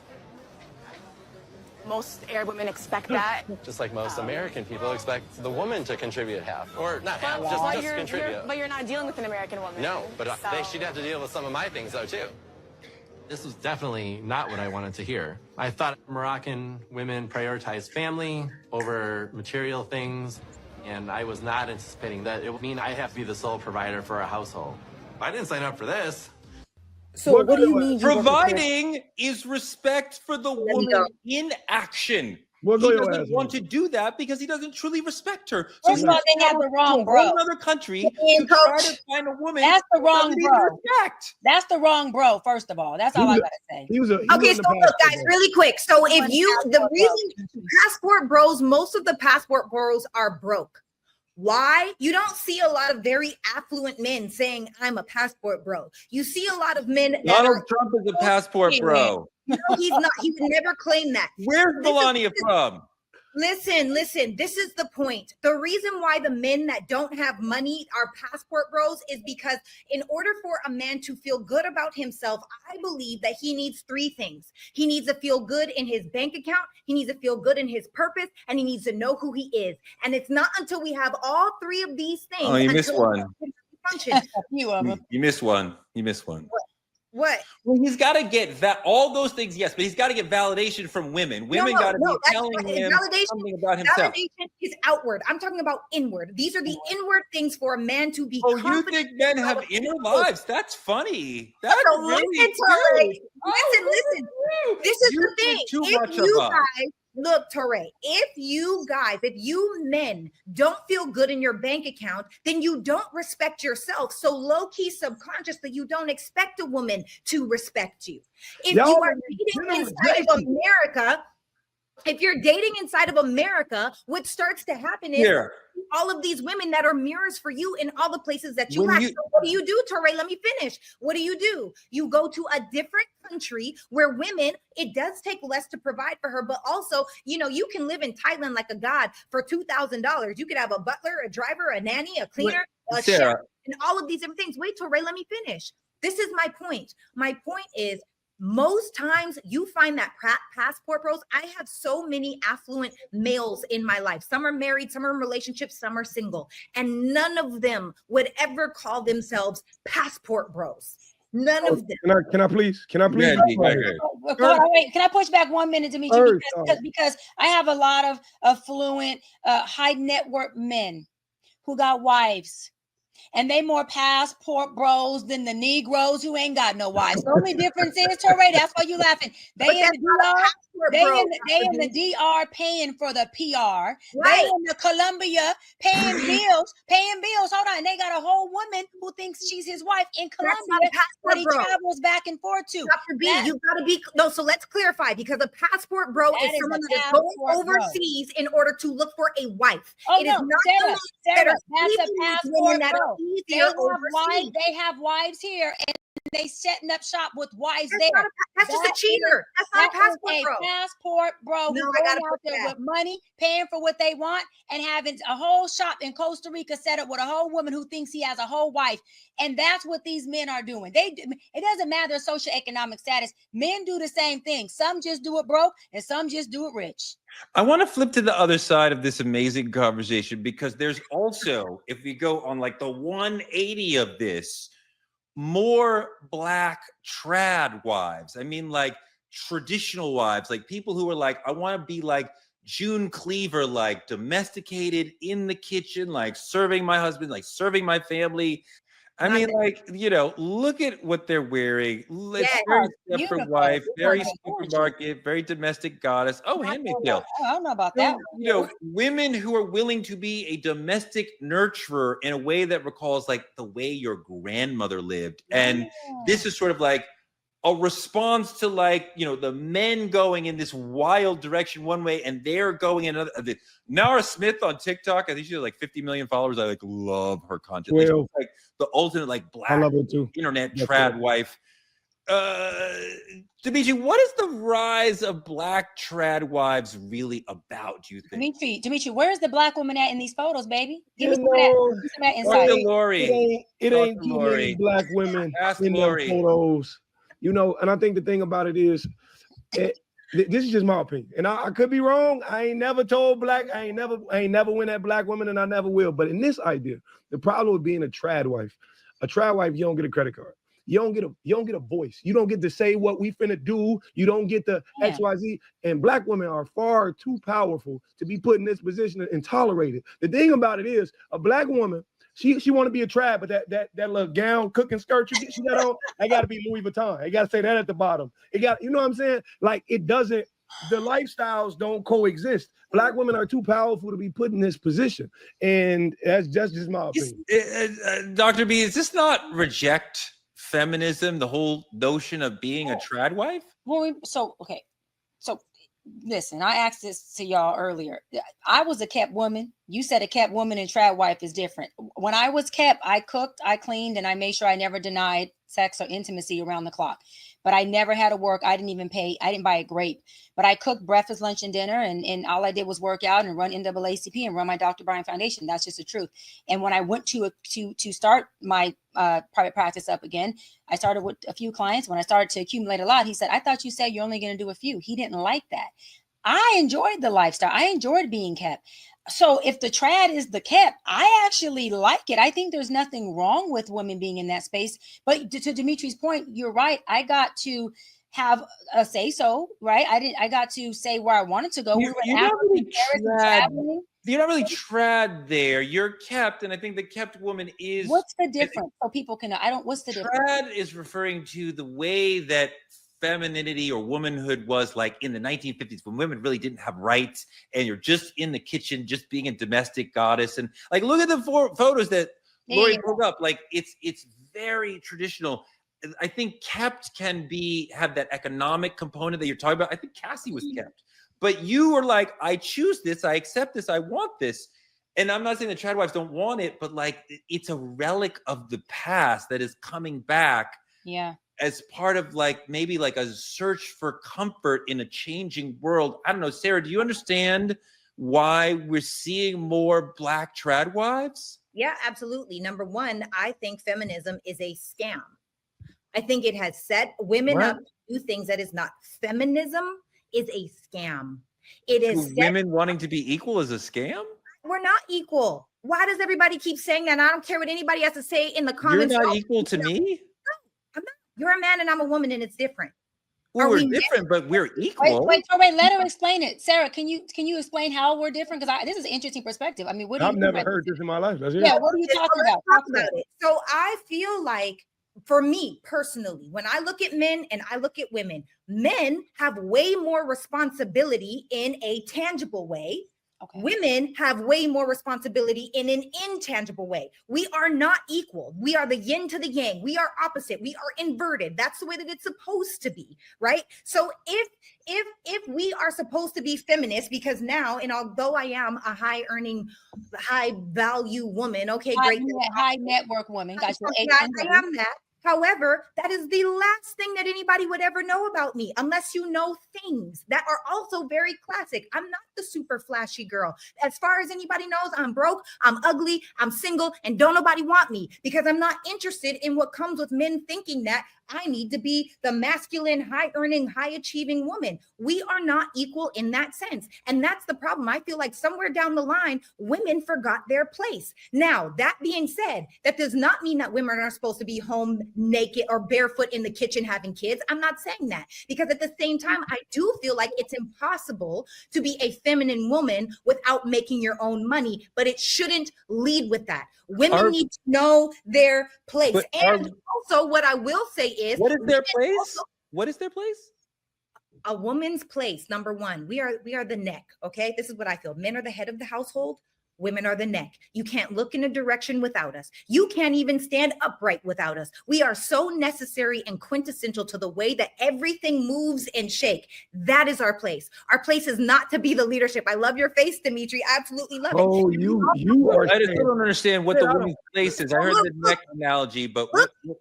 Most Arab women expect that. Just like most American people expect the woman to contribute half, or not half, But just contribute. but you're not dealing with an American woman. No, but she'd have to deal with some of my things though too. This was definitely not what I wanted to hear. I thought Moroccan women prioritize family over material things, and I was not anticipating that it would mean I have to be the sole provider for a household. I didn't sign up for this. So what do you mean? Providing is respect for the woman in action. He doesn't want to do that because he doesn't truly respect her. So First of all, they have the wrong bro. Another country to try to find a woman. That's the wrong bro. Respect. That's the wrong bro. First of all, that's all I gotta say. Okay, so look, guys, really quick. So if the reason passport bros, most of the passport bros are broke. Why? You don't see a lot of very affluent men saying, I'm a passport bro. You see a lot of men. Donald Trump is a passport bro. No, he's not. He would never claim that. Where's Melania from? Listen. This is the point. The reason why the men that don't have money are passport bros is because in order for a man to feel good about himself, I believe that he needs three things. He needs to feel good in his bank account. He needs to feel good in his purpose, and he needs to know who he is. And it's not until we have all three of these things. Oh, you missed one. You missed one. You missed one. What? Well, he's got to get that. All those things, yes, but he's got to get validation from women. Women got to be telling him something about himself. Validation is outward. I'm talking about inward. These are the inward things for a man to be. Oh, you think men have inner lives? That's funny. That's so really listen. This is the thing. If you guys look, Torre, if you men don't feel good in your bank account, then you don't respect yourself. So low-key, subconsciously, you don't expect a woman to respect you. If you are dating inside of America, what starts to happen is all of these women that are mirrors for you in all the places that you lack. So what do you do, Torre? Let me finish. What do? You go to a different country where women, it does take less to provide for her, but also, you can live in Thailand like a god for $2,000. You could have a butler, a driver, a nanny, a cleaner, a chef, and all of these different things. Wait, Torre, let me finish. This is my point. My point is, most times you find that passport bros. I have so many affluent males in my life. Some are married, some are in relationships, some are single. And none of them would ever call themselves passport bros. None of them. Can I please? Hold on, wait. Can I push back 1 minute, Dimitri? Because I have a lot of affluent, high net worth men who got wives. And they more passport bros than the Negroes who ain't got no wives. The only difference is, Torre, that's why you laughing. They in the DR paying for the PR. Right. They in the Colombia paying bills. Hold on. And they got a whole woman who thinks she's his wife in Colombia, but he travels back and forth to. You gotta be so let's clarify, because a passport bro is someone that is going overseas in order to look for a wife. Oh, it is not Sarah, that's a passport bro. They have wives here, and they setting up shop with wives there. That's just a cheater. That's not a passport bro. Passport bro who's going out there with money, paying for what they want, and having a whole shop in Costa Rica set up with a whole woman who thinks he has a whole wife. And that's what these men are doing. It doesn't matter their socioeconomic status. Men do the same thing. Some just do it broke, and some just do it rich. I want to flip to the other side of this amazing conversation, because there's also, if we go on like the 180 of this, more Black trad wives. I mean, like traditional wives, like people who are like, I want to be like June Cleaver, like domesticated in the kitchen, like serving my husband, like serving my family. I mean, like, look at what they're wearing. Very Stepford wife, very supermarket, very domestic goddess. Oh, Handmaid's Tale. I don't know about that. Women who are willing to be a domestic nurturer in a way that recalls like the way your grandmother lived. And this is sort of like a response to like, the men going in this wild direction one way and they're going in another. Nara Smith on TikTok, I think she has like 50 million followers. I like love her content. She's like the ultimate like Black internet trad wife. Dimitri, what is the rise of black trad wives really about, do you think? Dimitri, where's the black woman at in these photos, baby? Give me some of that insight. It ain't too many black women in them photos. You know, and I think the thing about it is, this is just my opinion, and I could be wrong. I ain't never told black. I ain't never went at black women, and I never will. But in this idea, the problem with being a trad wife, you don't get a credit card. You don't get a voice. You don't get to say what we finna do. You don't get the XYZ. And black women are far too powerful to be put in this position and tolerated. The thing about it is, a black woman, she want to be a trad, but that little gown, cooking skirt she got on, I got to be Louis Vuitton. I got to say that at the bottom. It got, you know what I'm saying? Like, it doesn't. The lifestyles don't coexist. Black women are too powerful to be put in this position, and that's just my opinion. Dr. B, is this not reject feminism, the whole notion of being a trad wife? Well, so listen, I asked this to y'all earlier. I was a kept woman. You said a kept woman and trad wife is different. When I was kept, I cooked, I cleaned, and I made sure I never denied sex or intimacy around the clock. But I never had to work. I didn't even pay. I didn't buy a grape. But I cooked breakfast, lunch, and dinner. And all I did was work out and run NAACP and run my Dr. Bryant Foundation. That's just the truth. And when I went to start my private practice up again, I started with a few clients. When I started to accumulate a lot, he said, I thought you said you're only going to do a few. He didn't like that. I enjoyed the lifestyle. I enjoyed being kept. So if the trad is the kept, I actually like it. I think there's nothing wrong with women being in that space. But to Dimitri's point, you're right. I got to have a say so, right? I got to say where I wanted to go. You're not really trad there. You're kept, and I think the kept woman is. What's the difference? So people can. What's the difference? Trad is referring to the way that femininity or womanhood was like in the 1950s, when women really didn't have rights, and you're just in the kitchen, just being a domestic goddess. And like, look at the photos that Lori pulled up. Like, it's very traditional. I think kept can have that economic component that you're talking about. I think Cassie was kept, but you were like, I choose this, I accept this, I want this. And I'm not saying the trad wives don't want it, but like, it's a relic of the past that is coming back. Yeah. As part of like, maybe like a search for comfort in a changing world. I don't know, Sarah, do you understand why we're seeing more black trad wives? Yeah, absolutely. Number one, I think feminism is a scam. I think it has set women up to do things that is not. Feminism is a scam. It is women wanting to be equal is a scam? We're not equal. Why does everybody keep saying that? And I don't care what anybody has to say in the comments. You're not equal to me? No, I'm not. You're a man and I'm a woman, and it's different. Well, we're different, but we're equal. Wait, let her explain it. Sarah, can you explain how we're different? Because this is an interesting perspective. I mean, what do I've never heard this in my life. That's what are you talking about? Talk about it. So I feel like, for me personally, when I look at men and I look at women, men have way more responsibility in a tangible way. Okay. Women have way more responsibility in an intangible way. We are not equal. We are the yin to the yang. We are opposite. We are inverted. That's the way that it's supposed to be, right? So if we are supposed to be feminist, because now, and although I am a high earning, high value woman, okay, great. High network woman. I am that. However, that is the last thing that anybody would ever know about me, unless you know things that are also very classic. I'm not the super flashy girl. As far as anybody knows, I'm broke, I'm ugly, I'm single, and don't nobody want me, because I'm not interested in what comes with men thinking that I need to be the masculine, high earning, high achieving woman. We are not equal in that sense. And that's the problem. I feel like somewhere down the line, women forgot their place. Now, that being said, that does not mean that women are supposed to be home naked or barefoot in the kitchen having kids. I'm not saying that, because at the same time, I do feel like it's impossible to be a feminine woman without making your own money, but it shouldn't lead with that. Women need to know their place. And also, what I will say is, what is their place? What is their place? A woman's place. Number one, we are the neck. Okay, this is what I feel. Men are the head of the household. Women are the neck. You can't look in a direction without us. You can't even stand upright without us. We are so necessary and quintessential to the way that everything moves and shake. That is our place. Our place is not to be the leadership. I love your face, Dimitri. I absolutely love it. Oh, you are. I still don't understand what the woman's place is. I heard the neck analogy, but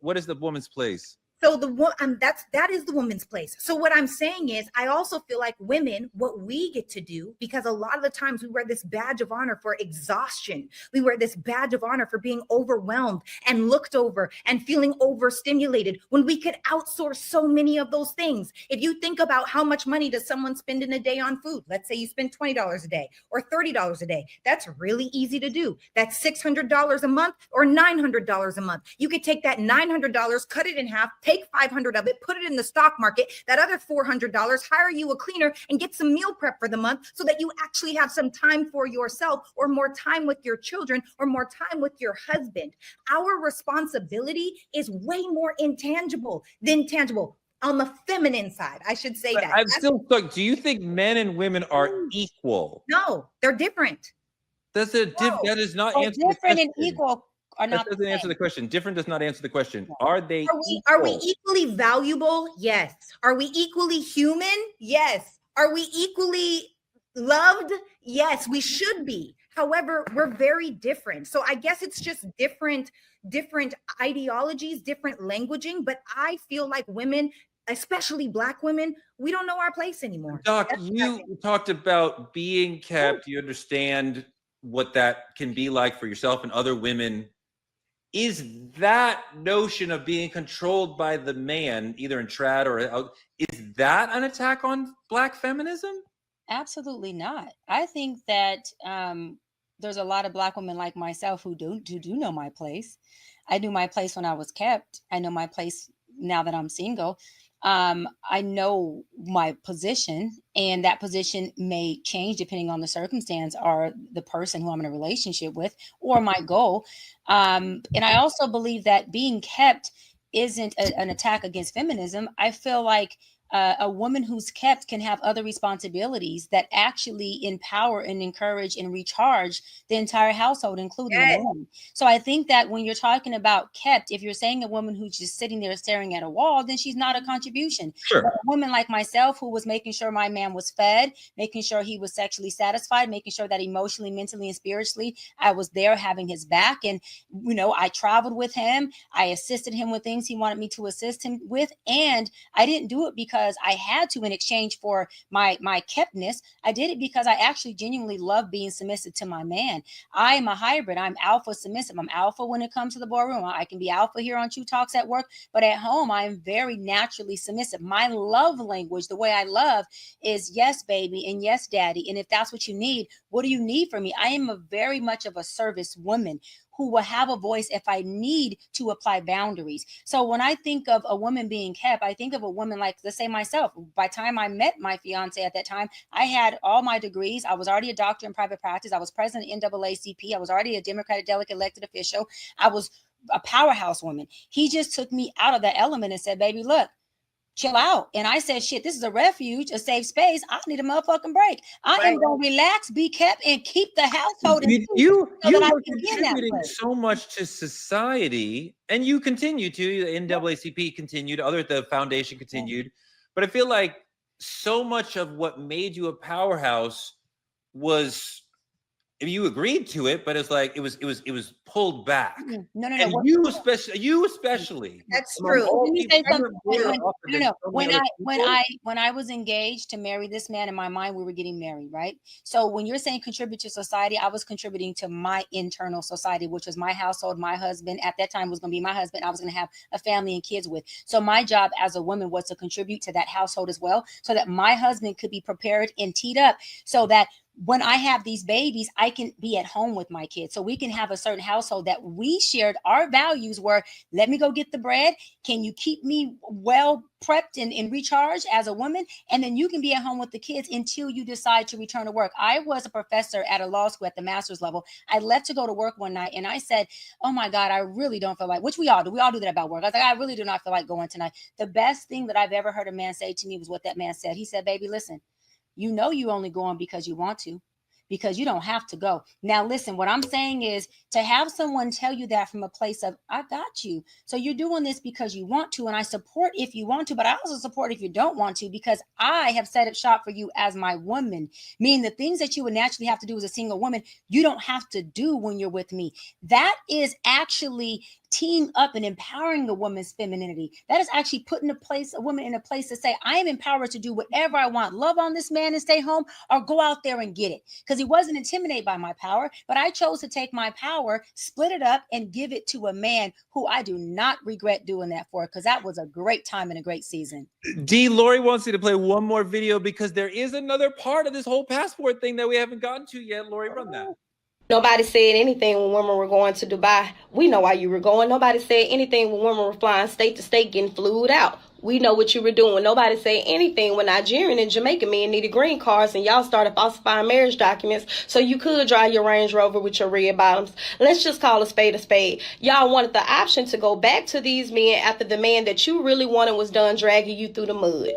what is the woman's place? So that is the woman's place. So what I'm saying is, I also feel like women, what we get to do, because a lot of the times we wear this badge of honor for exhaustion. We wear this badge of honor for being overwhelmed and looked over and feeling overstimulated when we could outsource so many of those things. If you think about how much money does someone spend in a day on food, let's say you spend $20 a day or $30 a day. That's really easy to do. That's $600 a month or $900 a month. You could take that $900, cut it in half, take $500 of it, put it in the stock market, that other $400, hire you a cleaner and get some meal prep for the month so that you actually have some time for yourself or more time with your children or more time with your husband. Our responsibility is way more intangible than tangible. On the feminine side, I should say that. I'm still stuck. Do you think men and women are equal? No, they're different. That does not answer the different and question. equal are not. That doesn't answer the question. Different does not answer the question. Are they? Are we equally valuable? Yes. Are we equally human? Yes. Are we equally loved? Yes, we should be. However, we're very different. So I guess it's just different ideologies, different languaging. But I feel like women, especially Black women, we don't know our place anymore. Doc, you talked about being kept. You understand what that can be like for yourself and other women. Is that notion of being controlled by the man, either in trad or is that an attack on Black feminism? Absolutely not. I think that there's a lot of Black women like myself who do know my place. I knew my place when I was kept. I know my place now that I'm single. I know my position, and that position may change depending on the circumstance or the person who I'm in a relationship with or my goal. And I also believe that being kept isn't an attack against feminism. I feel like a woman who's kept can have other responsibilities that actually empower and encourage and recharge the entire household, including the man. So I think that when you're talking about kept, if you're saying a woman who's just sitting there staring at a wall, then she's not a contribution. Sure. But a woman like myself who was making sure my man was fed, making sure he was sexually satisfied, making sure that emotionally, mentally, and spiritually, I was there having his back. And, you know, I traveled with him. I assisted him with things he wanted me to assist him with. And I didn't do it because I had to in exchange for my keptness. I did it because I actually genuinely love being submissive to my man. I am a hybrid. I'm alpha submissive. I'm alpha when it comes to the boardroom. I can be alpha here on True Talks at work, but at home, I am very naturally submissive. My love language, the way I love, is yes, baby, and yes, daddy. And if that's what you need, what do you need from me? I am a very much of a service woman who will have a voice if I need to apply boundaries. So when I think of a woman being kept, I think of a woman like, let's say myself. By the time I met my fiance at that time, I had all my degrees. I was already a doctor in private practice. I was president of NAACP. I was already a Democratic delegate elected official. I was a powerhouse woman. He just took me out of that element and said, baby, look, chill out. And I said, shit, this is a refuge, a safe space. I need a motherfucking break. I am going to relax, be kept, and keep the household. You were contributing so much to society, and you continue to. The NAACP continued, the foundation continued. But I feel like so much of what made you a powerhouse was, you agreed to it, but it's like it was pulled back. No. And you especially. That's true. Let me say something. No. When I was engaged to marry this man, in my mind, we were getting married, right? So when you're saying contribute to society, I was contributing to my internal society, which was my household, my husband. At that time was going to be my husband. I was going to have a family and kids with. So my job as a woman was to contribute to that household as well, so that my husband could be prepared and teed up, so that when I have these babies, I can be at home with my kids. So we can have a certain household that we shared. Our values were, let me go get the bread. Can you keep me well prepped and recharged as a woman? And then you can be at home with the kids until you decide to return to work. I was a professor at a law school at the master's level. I left to go to work one night and I said, oh my God, I really don't feel like, which we all do. We all do that about work. I was like, I really do not feel like going tonight. The best thing that I've ever heard a man say to me was what that man said. He said, baby, listen, you know you only going because you want to, because you don't have to go. Now, listen, what I'm saying is to have someone tell you that from a place of, I got you. So you're doing this because you want to, and I support if you want to, but I also support if you don't want to, because I have set up shop for you as my woman, meaning the things that you would naturally have to do as a single woman, you don't have to do when you're with me. That is actually teeing up and empowering a woman's femininity. That is actually putting a woman in a place to say, I am empowered to do whatever I want. Love on this man and stay home, or go out there and get it. Because he wasn't intimidated by my power, but I chose to take my power, split it up, and give it to a man who I do not regret doing that for, because that was a great time and a great season. D, Lori wants you to play one more video because there is another part of this whole passport thing that we haven't gotten to yet. Lori, run that. Nobody said anything when women were going to Dubai. We know why you were going. Nobody said anything when women were flying state to state getting flued out. We know what you were doing. Nobody said anything when Nigerian and Jamaican men needed green cards and y'all started falsifying marriage documents so you could drive your Range Rover with your red bottoms. Let's just call a spade a spade. Y'all wanted the option to go back to these men after the man that you really wanted was done dragging you through the mud.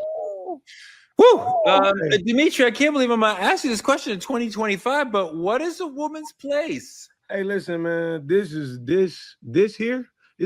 Woo! Dimitri, I can't believe I'm going to ask you this question in 2025, but what is a woman's place? Hey, listen, man, this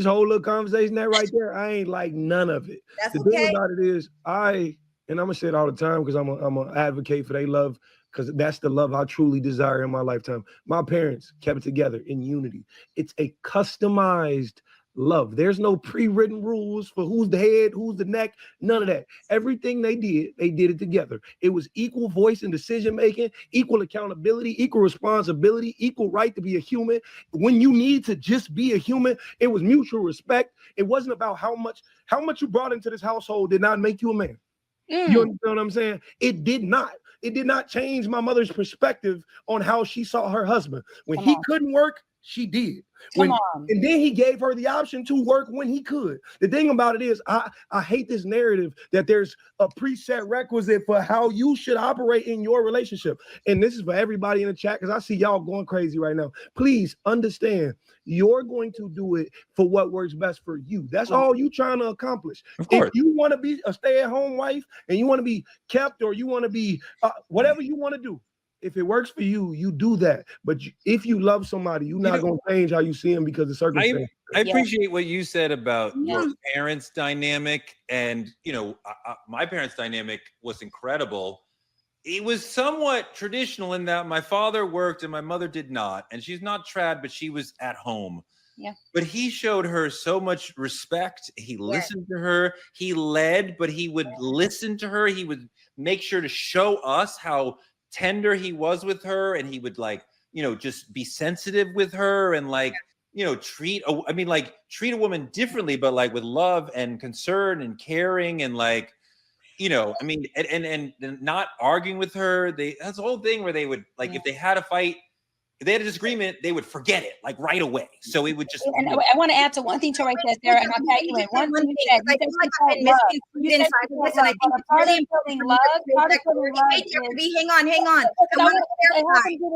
whole little conversation that right there, I ain't like none of it. That's the thing about it is, and I'm gonna say it all the time because I'm a advocate for their love, because that's the love I truly desire in my lifetime. My parents kept it together in unity. It's a customized love. There's no pre-written rules for who's the head, who's the neck, none of that. Everything they did it together. It was equal voice and decision making, equal accountability, equal responsibility, equal right to be a human. When you need to just be a human, it was mutual respect. It wasn't about how much you brought into this household did not make you a man. You understand what I'm saying? It did not. It did not change my mother's perspective on how she saw her husband. When he couldn't work, she did. And then he gave her the option to work when he could. The thing about it is, I hate this narrative that there's a preset requisite for how you should operate in your relationship. And this is for everybody in the chat, because I see y'all going crazy right now. Please understand, you're going to do it for what works best for you. That's all you trying to accomplish. If you want to be a stay-at-home wife and you want to be kept, or you want to be whatever you want to do, if it works for you, you do that. But if you love somebody, you're not going to change how you see them because of circumstances. I appreciate what you said about your parents' dynamic. And, my parents' dynamic was incredible. It was somewhat traditional in that my father worked and my mother did not. And she's not trad, but she was at home. Yeah. But he showed her so much respect. He listened to her. He led, but he would listen to her. He would make sure to show us how tender he was with her, and he would just be sensitive with her and treat a woman differently, but with love and concern and caring and and not arguing with her. That's the whole thing where they would if they had a fight, if they had a disagreement, they would forget it right away. So it would just. And I want to add to one thing Torrey said, Sarah, and I'll tag you in. One thing you said, hang on.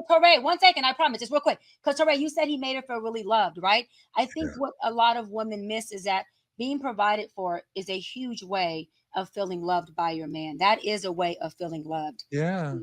Torrey, 1 second, I promise, just real quick. Because Torrey, you said he made her feel really loved, right? I think what a lot of women miss is that being provided for is a huge way of feeling loved by your man. That is a way of feeling loved. Yeah.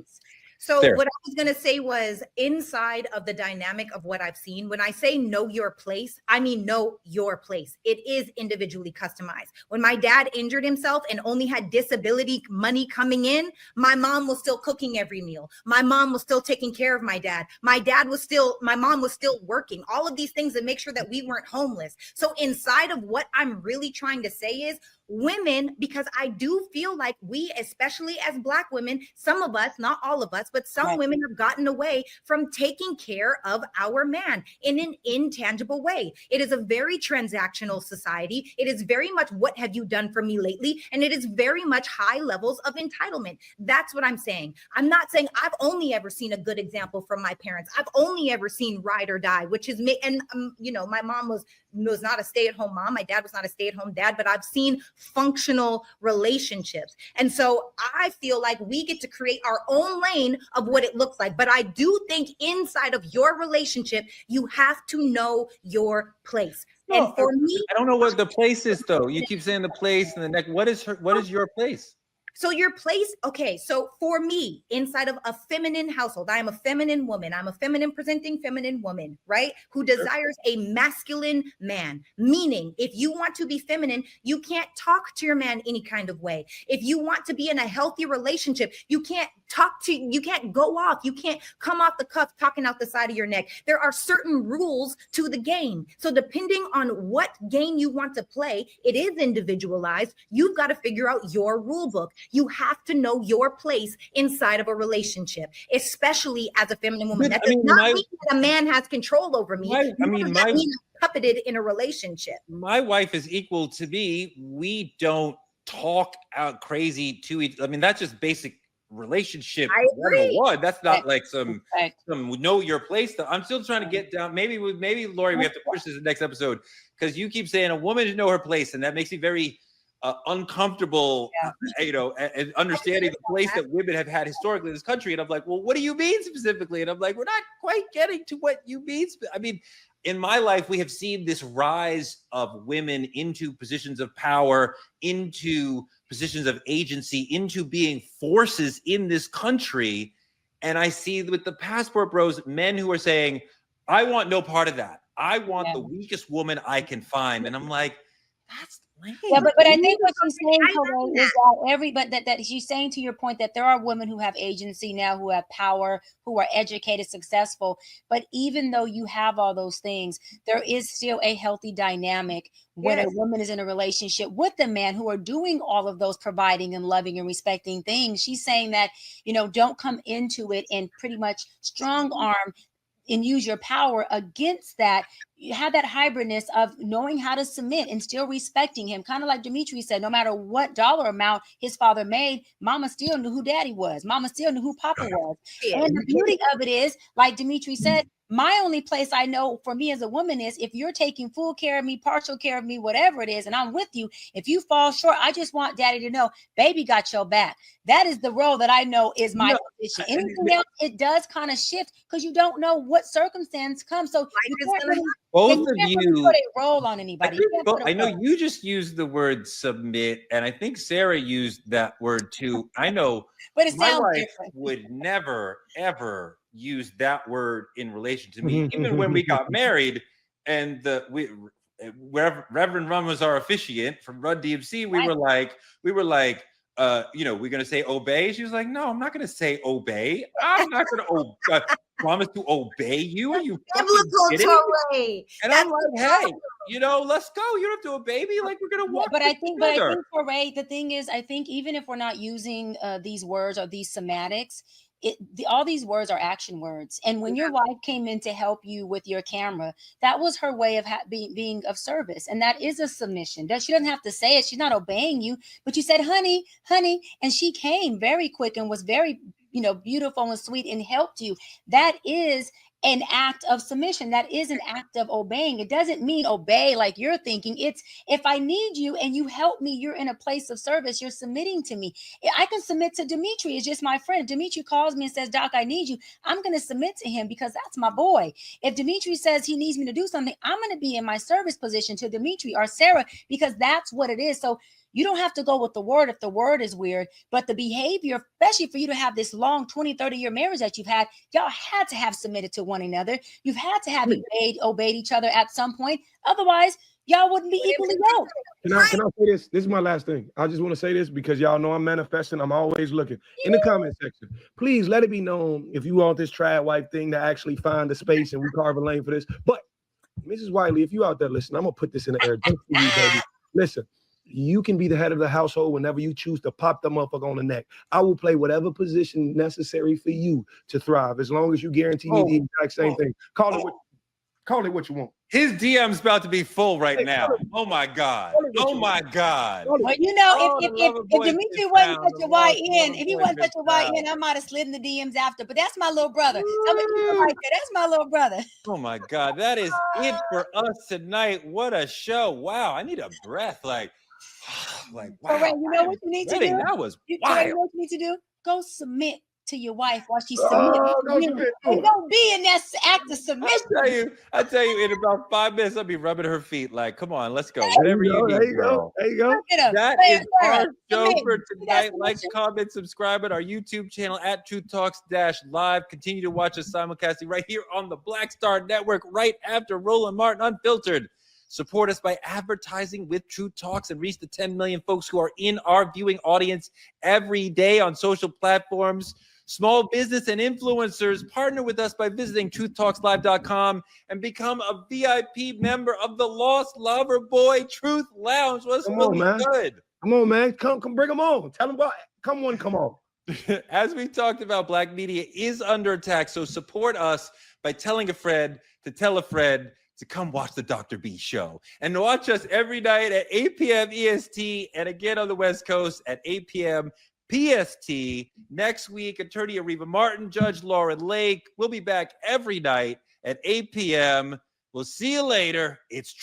So what I was going to say was, inside of the dynamic of what I've seen, when I say know your place, I mean know your place. It is individually customized. When my dad injured himself and only had disability money coming in, my mom was still cooking every meal. My mom was still taking care of my dad. My mom was still working. All of these things to make sure that we weren't homeless. So inside of what I'm really trying to say is, women, because I do feel like we, especially as Black women, some of us, not all of us, but some women have gotten away from taking care of our man in an intangible way. It is a very transactional society. It is very much, what have you done for me lately? And it is very much high levels of entitlement. That's what I'm saying. I'm not saying I've only ever seen a good example from my parents. I've only ever seen ride or die, which is me. And, my mom was not a stay-at-home mom. My dad was not a stay-at-home dad, but I've seen functional relationships. And so I feel like we get to create our own lane of what it looks like. But I do think inside of your relationship, you have to know your place. No, and for me, I don't know what the place is though. You keep saying the place and the next. What is your place? So your place, okay, so for me, inside of a feminine household, I am a feminine woman. I'm a feminine presenting feminine woman, right? Who desires a masculine man. Meaning, if you want to be feminine, you can't talk to your man any kind of way. If you want to be in a healthy relationship, you can't go off. You can't come off the cuff talking out the side of your neck. There are certain rules to the game. So depending on what game you want to play, it is individualized. You've got to figure out your rule book. You have to know your place inside of a relationship, especially as a feminine woman. That does not mean that a man has control over me. I'm puppeted in a relationship. My wife is equal to me. We don't talk out crazy to each. I mean, that's just basic relationship 101. That's not like some know your place stuff. I'm still trying to get down. Maybe Lori, we have to push this in the next episode because you keep saying a woman should know her place, and that makes me very uncomfortable, and understanding the place that women have had historically in this country. And I'm like, well, what do you mean specifically? And I'm like, we're not quite getting to what you mean. I mean, in my life, we have seen this rise of women into positions of power, into positions of agency, into being forces in this country. And I see with the passport bros, men who are saying, I want no part of that. I want the weakest woman I can find. And I'm like, that's lame. Yeah, but I think what she's saying is that that she's saying, to your point, that there are women who have agency now, who have power, who are educated, successful. But even though you have all those things, there is still a healthy dynamic when a woman is in a relationship with a man who are doing all of those providing and loving and respecting things. She's saying that, don't come into it and pretty much strong arm and use your power against that. You have that hybridness of knowing how to submit and still respecting him. Kind of like Dimitri said, no matter what dollar amount his father made, mama still knew who daddy was. Mama still knew who papa was. And the beauty of it is, like Dimitri said, my only place I know for me as a woman is if you're taking full care of me, partial care of me, whatever it is, and I'm with you, if you fall short, I just want daddy to know, baby got your back. That is the role that I know is my position. Anything else, it does kind of shift because you don't know what circumstance comes. So you can't really, both of you put a role on anybody. I know you just used the word submit, and I think Sarah used that word too. I know, but it my sounds wife different. would never ever use that word in relation to me. Even when we got married, and Reverend Rum was our officiant from Run DMC, we were like, we're going to say obey. She was like, no, I'm not going to say obey. I'm not going to promise to obey you. Are you fucking kidding me? And I'm like, hey, let's go. You don't have to obey me. Like, we're going to walk. But I think, for Ray, the thing is, I think even if we're not using these words or these semantics, all these words are action words. And when your wife came in to help you with your camera, that was her way of being of service. And that is a submission. She doesn't have to say it. She's not obeying you, but you said, honey, and she came very quick and was very, beautiful and sweet and helped you. That is an act of submission. That is an act of obeying. It doesn't mean obey like you're thinking. It's if I need you and you help me, you're in a place of service, you're submitting to me. I can submit to Dimitri. It's just my friend. Dimitri calls me and says, Doc, I need you. I'm going to submit to him because that's my boy. If Dimitri says he needs me to do something, I'm going to be in my service position to Dimitri or Sarah because that's what it is. So you don't have to go with the word if the word is weird, but the behavior, especially for you to have this long 20, 30-year marriage that you've had, y'all had to have submitted to one another. You've had to have obeyed each other at some point. Otherwise, y'all wouldn't be equally yoked. Can I say this? This is my last thing. I just want to say this because y'all know I'm manifesting. I'm always looking in the comment section. Please let it be known if you want this trad wife thing to actually find a space and we carve a lane for this. But Mrs. Wiley, if you out there listening, I'm going to put this in the air just for you, baby. Listen. You can be the head of the household whenever you choose to pop the motherfucker on the neck. I will play whatever position necessary for you to thrive, as long as you guarantee me the exact same thing. Call it what you want. His DM's about to be full right now. Oh my God. Oh my God. Well, if Dimitri wasn't such a YN, if he wasn't such a YN, I might have slid in the DMs after. But that's my little brother. That's my little brother. Oh my God. That is it for us tonight. What a show. Wow. I need a breath. Like, wow. So, Ray, you know what you need to do? That was You wild. know what you need to do? Go submit to your wife while she's submitting to you. And don't be in that act of submission. I tell you, in about 5 minutes, I'll be rubbing her feet. Like, come on, let's go. Whatever you need, there you girl. go. There you go. That is our show for tonight. Like, comment, subscribe at our YouTube channel at Truth Talks -Live. Continue to watch us simulcasting right here on the Black Star Network right after Roland Martin Unfiltered. Support us by advertising with Truth Talks and reach the 10 million folks who are in our viewing audience every day on social platforms. Small business and influencers, partner with us by visiting truthtalkslive.com and become a VIP member of the Lost Lover Boy Truth Lounge. What's really good? Come on, man. Come bring them on. Tell them what. Come on. As we talked about, Black media is under attack. So support us by telling a friend to tell a friend to come watch the Dr. B show and watch us every night at 8 p.m. EST and again on the West Coast at 8 p.m. PST. Next week, Attorney Ariva Martin, Judge Lauren Lake. We'll be back every night at 8 p.m. We'll see you later. It's